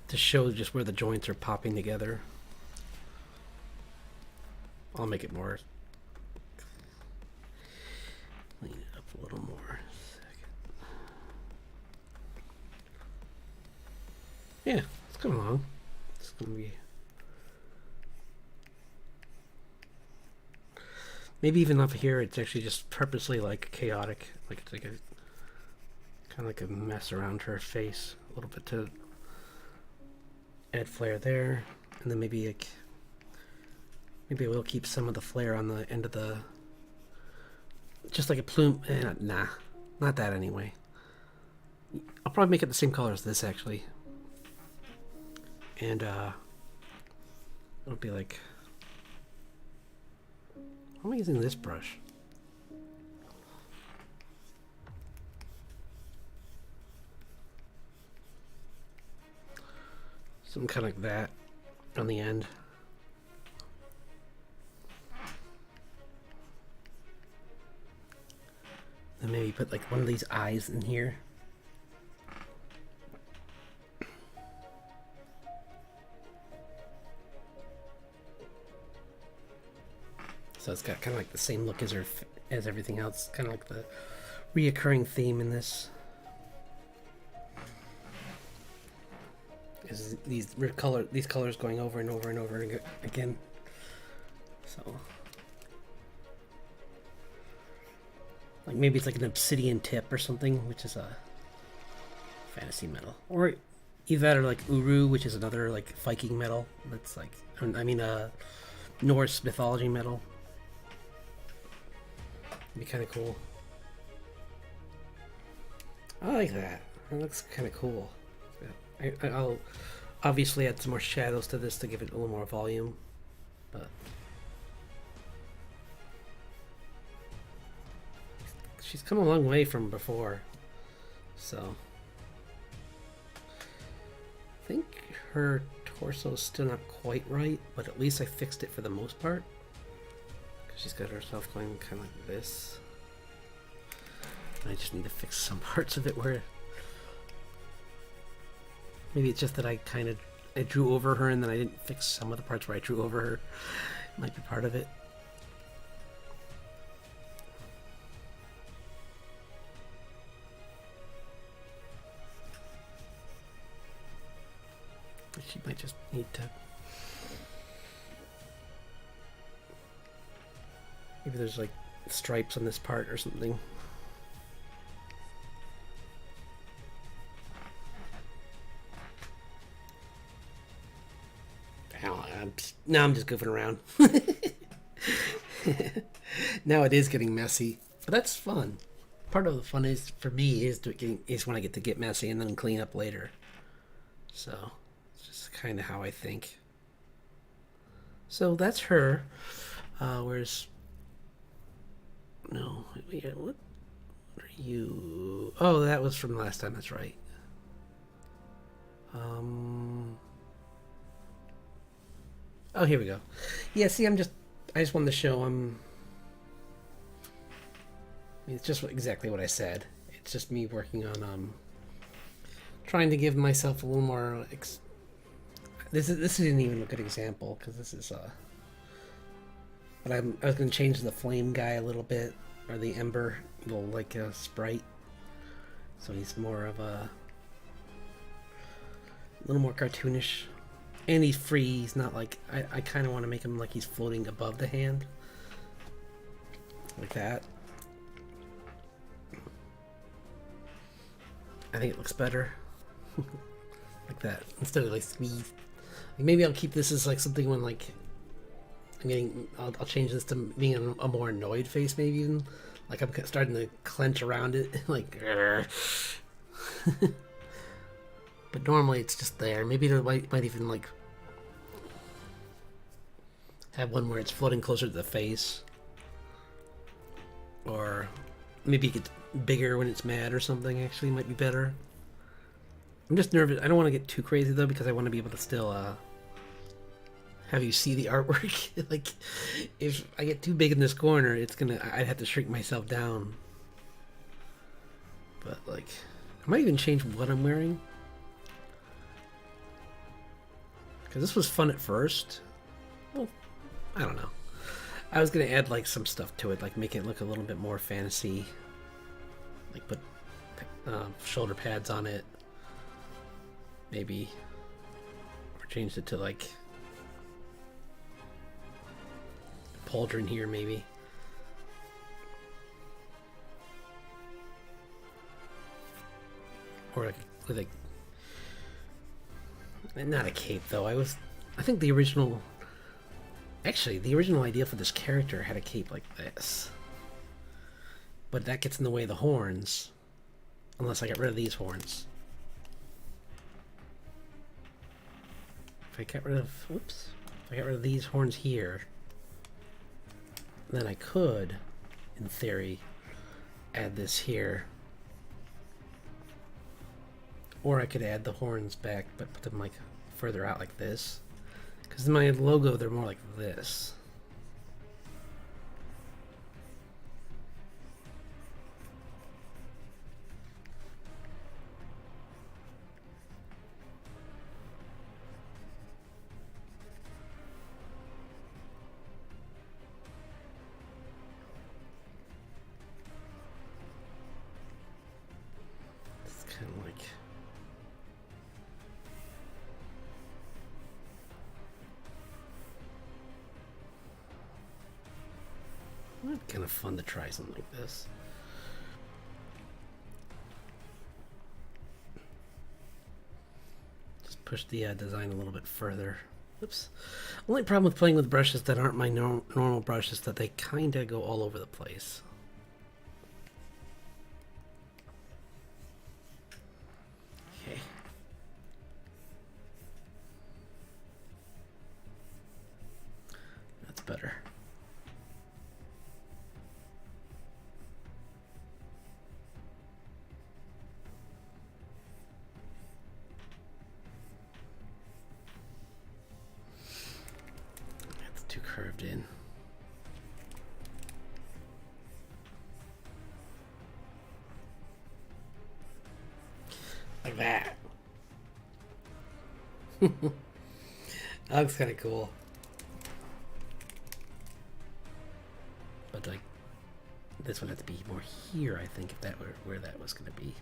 Speaker 1: to show just where the joints are popping together. I'll make it more. Clean it up a little more. Yeah, it's coming along. It's gonna be maybe even up here. It's actually just purposely like chaotic, like it's like a kind of like a mess around her face, a little bit to add flare there, and then maybe we'll keep some of the flare on the end of the, just like a plume. Nah, not that anyway. I'll probably make it the same color as this actually. And it'll be like, how am I using this brush? Something kind of like that on the end. And maybe put like one of these eyes in here. So it's got kind of like the same look as everything else, kind of like the reoccurring theme in this. Is these colors going over and over and over again. So like maybe it's like an obsidian tip or something, which is a fantasy metal, or either that or like uru, which is another like Viking metal. That's like, I mean Norse mythology metal. Be kind of cool. I like that. It looks kind of cool. I'll obviously add some more shadows to this to give it a little more volume, but she's come a long way from before, so I think her torso's still not quite right, but at least I fixed it for the most part. She's got herself going kind of like this. I just need to fix some parts of it where maybe it's just that I drew over her and then I didn't fix some of the parts where I drew over her. Might be part of it. She might just need to. Maybe there's like stripes on this part or something. Now I'm just goofing around. Now it is getting messy, but that's fun. Part of the fun is for me is when I get to get messy and then clean up later. So it's just kind of how I think. So that's her. Where's no? What are you? Oh, that was from last time. That's right. Oh, here we go. Yeah, see, I just wanted to show it's just exactly what I said. It's just me working on trying to give myself a little more. This isn't even a good example because this is but I was going to change the flame guy a little bit, or the ember, little like sprite. So he's more of a little more cartoonish. And he's free. He's not like... I kind of want to make him like he's floating above the hand. Like that. I think it looks better. Like that. Instead of like squeeze. Like maybe I'll keep this as like something when like... I'm getting... I'll change this to being a more annoyed face maybe even. Like I'm starting to clench around it. Like... But normally it's just there. Maybe it might even like have one where it's floating closer to the face. Or maybe it gets bigger when it's mad or something actually might be better. I'm just nervous. I don't want to get too crazy though because I want to be able to still have you see the artwork. Like if I get too big in this corner, I'd have to shrink myself down. But like I might even change what I'm wearing. Because this was fun at first. Well, I don't know. I was going to add like some stuff to it, like make it look a little bit more fantasy. Like put shoulder pads on it. Maybe. Or changed it to like pauldron here maybe. Or like with a... Not a cape though. I think the original idea for this character had a cape like this. But that gets in the way of the horns. Unless I get rid of these horns. If I get rid of these horns here, then I could, in theory, add this here. Or I could add the horns back, but put them like further out like this. Because in my logo, they're more like this. It's kind of like... kind of fun to try something like this. Just push the design a little bit further. Oops. Only problem with playing with brushes that aren't my normal brushes is that they kind of go all over the place. Okay. That's better. Too curved in. Like that. That looks kind of cool. But like, this would have to be more here, I think, if that were where that was going to be.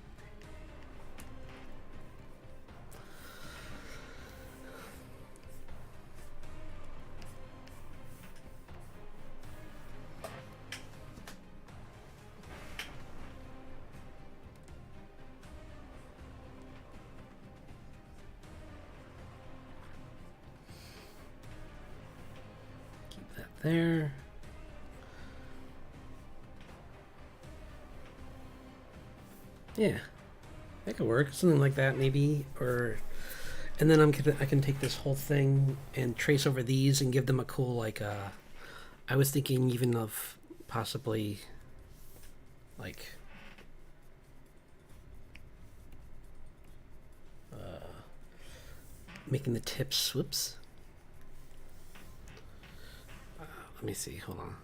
Speaker 1: There. Yeah, that could work. Something like that, maybe. Or, and then I can take this whole thing and trace over these and give them a cool like. I was thinking even of possibly like making the tips. Whoops. Let me see. Hold on.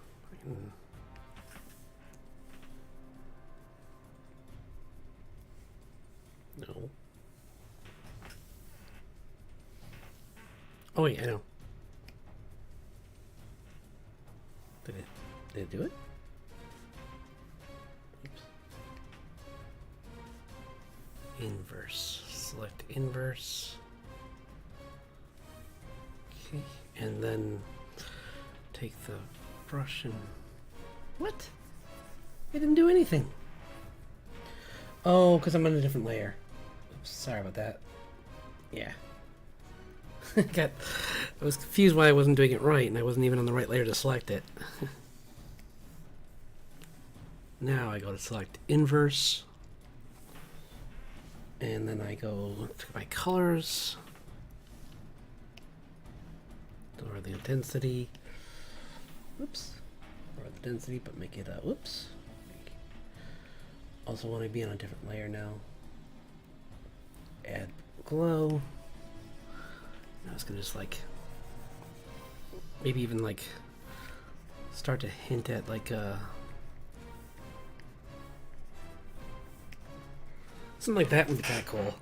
Speaker 1: No. Oh wait, I know. Did it do it? Oops. inverse. Select inverse. Okay, and then take the brush and... What? It didn't do anything. Oh, because I'm on a different layer. Oops, sorry about that. Yeah. I was confused why I wasn't doing it right, and I wasn't even on the right layer to select it. Now I go to select inverse, and then I go to my colors, lower the intensity. Oops. Lower the density, but make it whoops. Also want to be on a different layer now. Add glow. I was gonna just like maybe even like start to hint at like something like that would be kind of cool.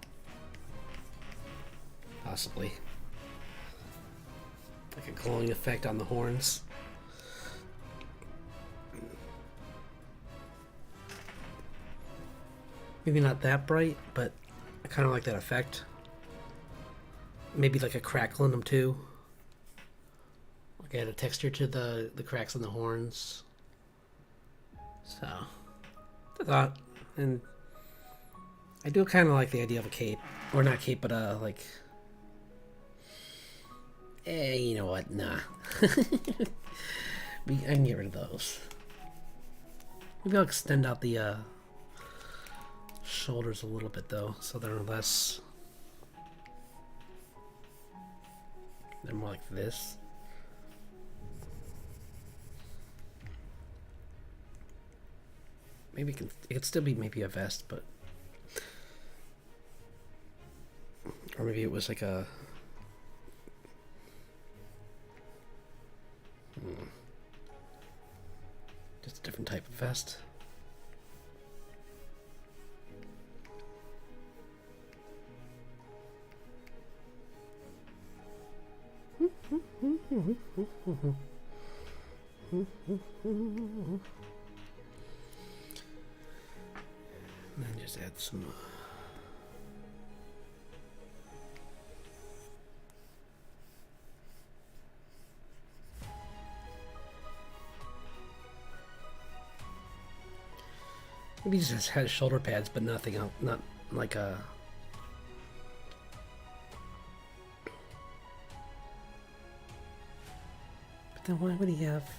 Speaker 1: Possibly. Like a glowing effect on the horns. Maybe not that bright, but I kind of like that effect. Maybe like a crackle in them too. Like add a texture to the cracks in the horns. So, I thought, and I do kind of like the idea of a cape, or not cape, but like, you know what? Nah, I can get rid of those. Maybe I'll extend out the shoulders a little bit though, so they're less. They're more like this. Maybe it could still be maybe a vest, but or maybe it was like a just a different type of vest. And then just add some maybe just has shoulder pads, but nothing else, not like a. But then why would he have?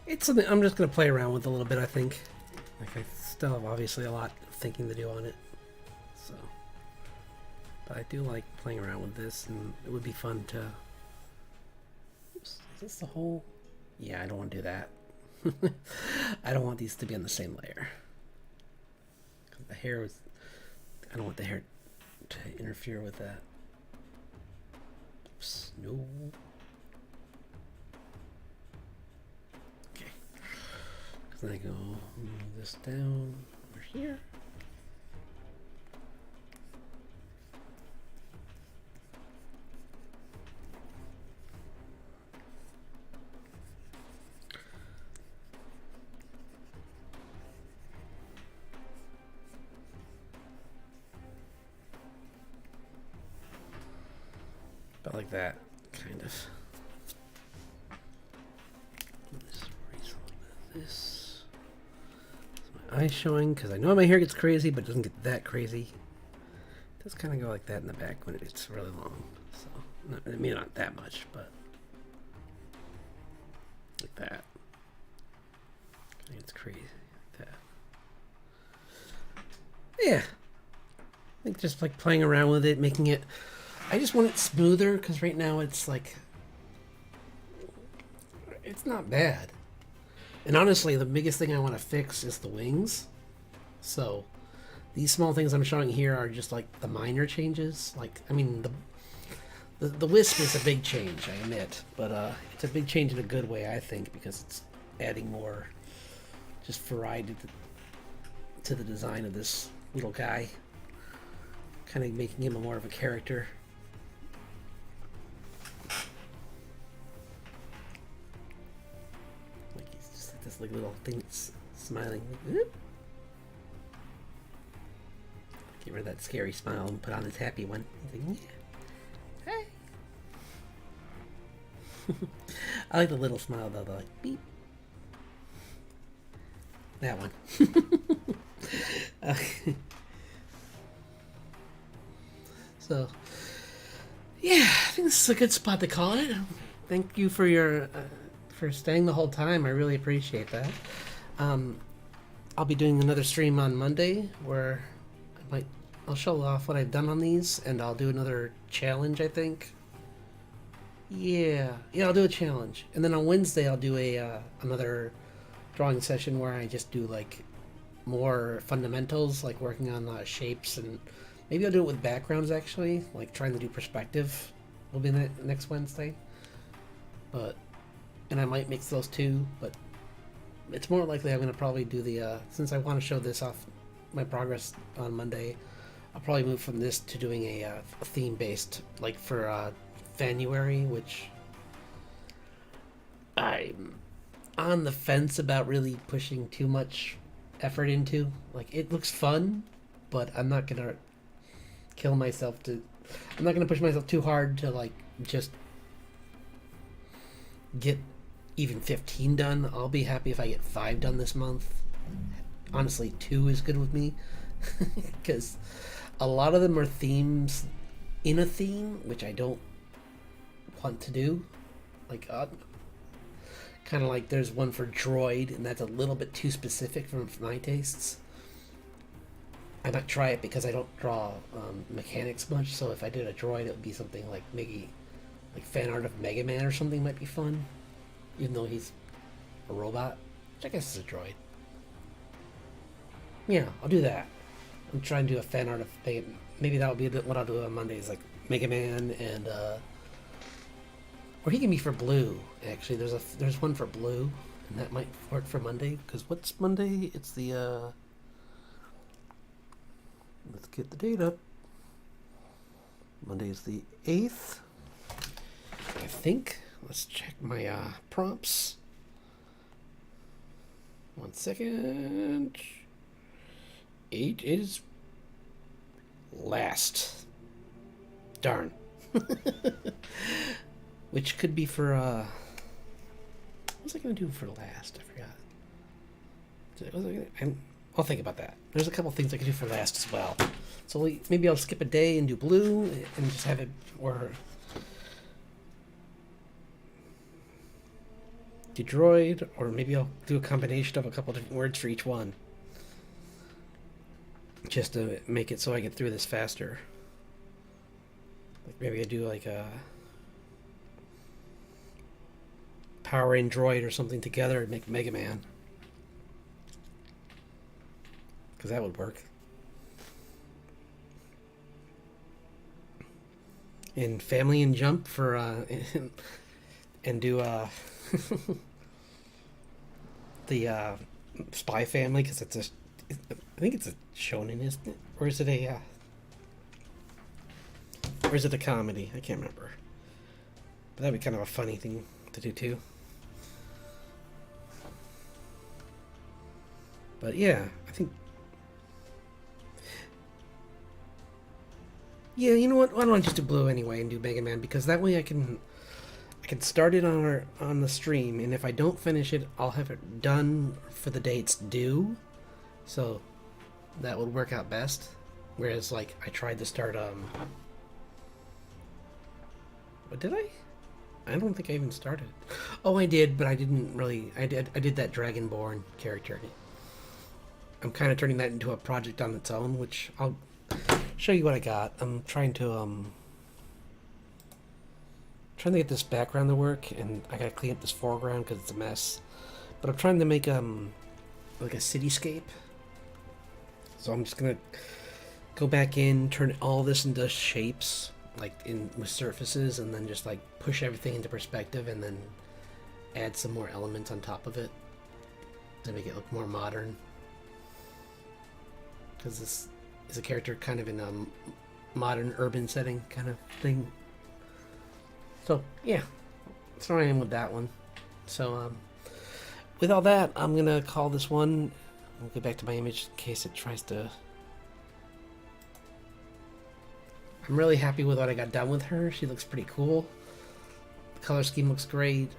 Speaker 1: It's something I'm just going to play around with a little bit, I think. Like, I still have obviously a lot of thinking to do on it. So, but I do like playing around with this, and it would be fun to... Oops, is this the whole... Yeah, I don't want to do that. I don't want these to be on the same layer. Because the hair was... I don't want the hair to interfere with that. Oops, no... Then I go move this down over here. About like that, kind of. This. Eyes showing because I know my hair gets crazy, but it doesn't get that crazy. It does kind of go like that in the back when it's really long. So, I mean, not that much, but like that. It's crazy like that. Yeah, I think just like playing around with it, making it. I just want it smoother because right now it's like it's not bad. And honestly, the biggest thing I want to fix is the wings. So these small things I'm showing here are just like the minor changes. Like, I mean, the wisp is a big change, I admit, but it's a big change in a good way, I think, because it's adding more just variety to the design of this little guy, kind of making him more of a character. Like he's just like this like little thing that's smiling. Whoop. Get rid of that scary smile and put on his happy one. He's like, yeah. Hey. I like the little smile though, like beep. That one. So, yeah, I think this is a good spot to call it. Thank you for your for staying the whole time. I really appreciate that. I'll be doing another stream on Monday where I'll show off what I've done on these, and I'll do another challenge, I think. Yeah, I'll do a challenge, and then on Wednesday I'll do a another drawing session where I just do like more fundamentals, like working on shapes, and maybe I'll do it with backgrounds actually, like trying to do perspective. Will be next Wednesday, and I might mix those two, but it's more likely I'm gonna probably do the since I want to show this off my progress on Monday. I'll probably move from this to doing a theme-based, like for January, which I'm on the fence about really pushing too much effort into. Like, it looks fun, but I'm not gonna kill myself to. I'm not gonna push myself too hard to like just get even 15 done. I'll be happy if I get 5 done this month. Honestly, 2 is good with me because a lot of them are themes in a theme, which I don't want to do. Like, kind of like there's one for droid, and that's a little bit too specific for my tastes. I might try it because I don't draw mechanics much, so if I did a droid, it would be something like maybe like fan art of Mega Man or something might be fun, even though he's a robot, which I guess is a droid. Yeah, I'll do that. I'm trying to do a fan art of maybe that'll be what I'll do on Mondays, like Mega Man, and or he can be for blue. Actually, there's one for blue, and that might work for Monday. Because what's Monday? It's the let's get the date up. Monday is the 8th, I think. Let's check my prompts. 1 second. 8 is last. Darn. Which could be for, what was I going to do for last? I forgot. I'll think about that. There's a couple things I could do for last as well. So maybe I'll skip a day and do blue and just have it, or do droid, or maybe I'll do a combination of a couple different words for each one. Just to make it so I get through this faster. Like maybe I do like a Power and Droid or something together and make Mega Man. Because that would work. And Family and Jump for and do the Spy Family, because it's I think it's a shonen, isn't it? Or is it a or is it a comedy? I can't remember. But that'd be kind of a funny thing to do too. But yeah, I think. Yeah, you know what? Why don't I just do blue anyway and do Mega Man, because that way I can start it on the stream, and if I don't finish it, I'll have it done for the day it's due. So that would work out best. Whereas like I tried to start what did I? I don't think I even started. Oh, I did, but I didn't really. I did that Dragonborn character. I'm kind of turning that into a project on its own, which I'll show you what I got. I'm trying to get this background to work, and I gotta clean up this foreground because it's a mess. But I'm trying to make like a cityscape, So I'm just gonna go back in, turn all this into shapes, like in with surfaces, and then just like push everything into perspective, and then add some more elements on top of it to make it look more modern. Because this is a character kind of in a modern urban setting kind of thing. So yeah, that's where I am with that one. So with all that, I'm gonna call this one. I'll go back to my image in case it tries to. I'm really happy with what I got done with her. She looks pretty cool. The color scheme looks great.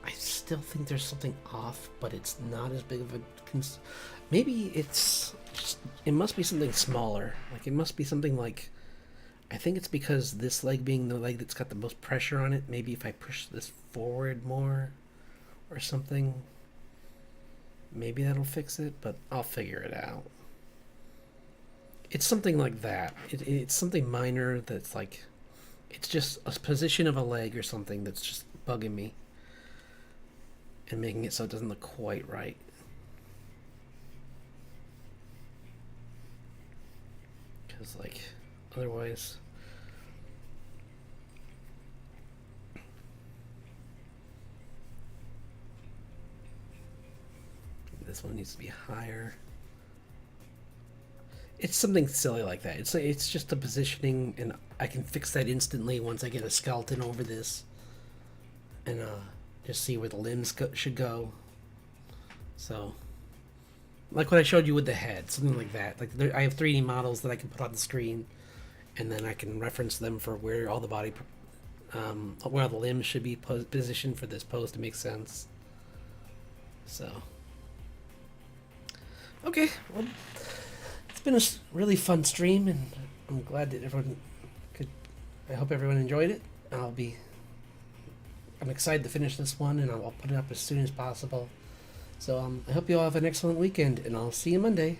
Speaker 1: I still think there's something off, but it's not as big of a. Maybe it's just, it must be something smaller. Like it must be something like. I think it's because this leg being the leg that's got the most pressure on it. Maybe if I push this forward more, or something. Maybe that'll fix it, but I'll figure it out. It's something like that. It's something minor that's like, it's just a position of a leg or something that's just bugging me and making it so it doesn't look quite right. Because like, otherwise... This one needs to be higher. It's something silly like that. It's just a positioning, and I can fix that instantly once I get a skeleton over this, and just see where the limbs should go. So, like what I showed you with the head, something like that. Like I have 3D models that I can put on the screen, and then I can reference them for where all the body, where all the limbs should be positioned for this pose to make sense. So, okay, well. It's been a really fun stream, and I'm glad that everyone could. I hope everyone enjoyed it. I'm excited to finish this one, and I'll put it up as soon as possible. So I hope you all have an excellent weekend, and I'll see you Monday.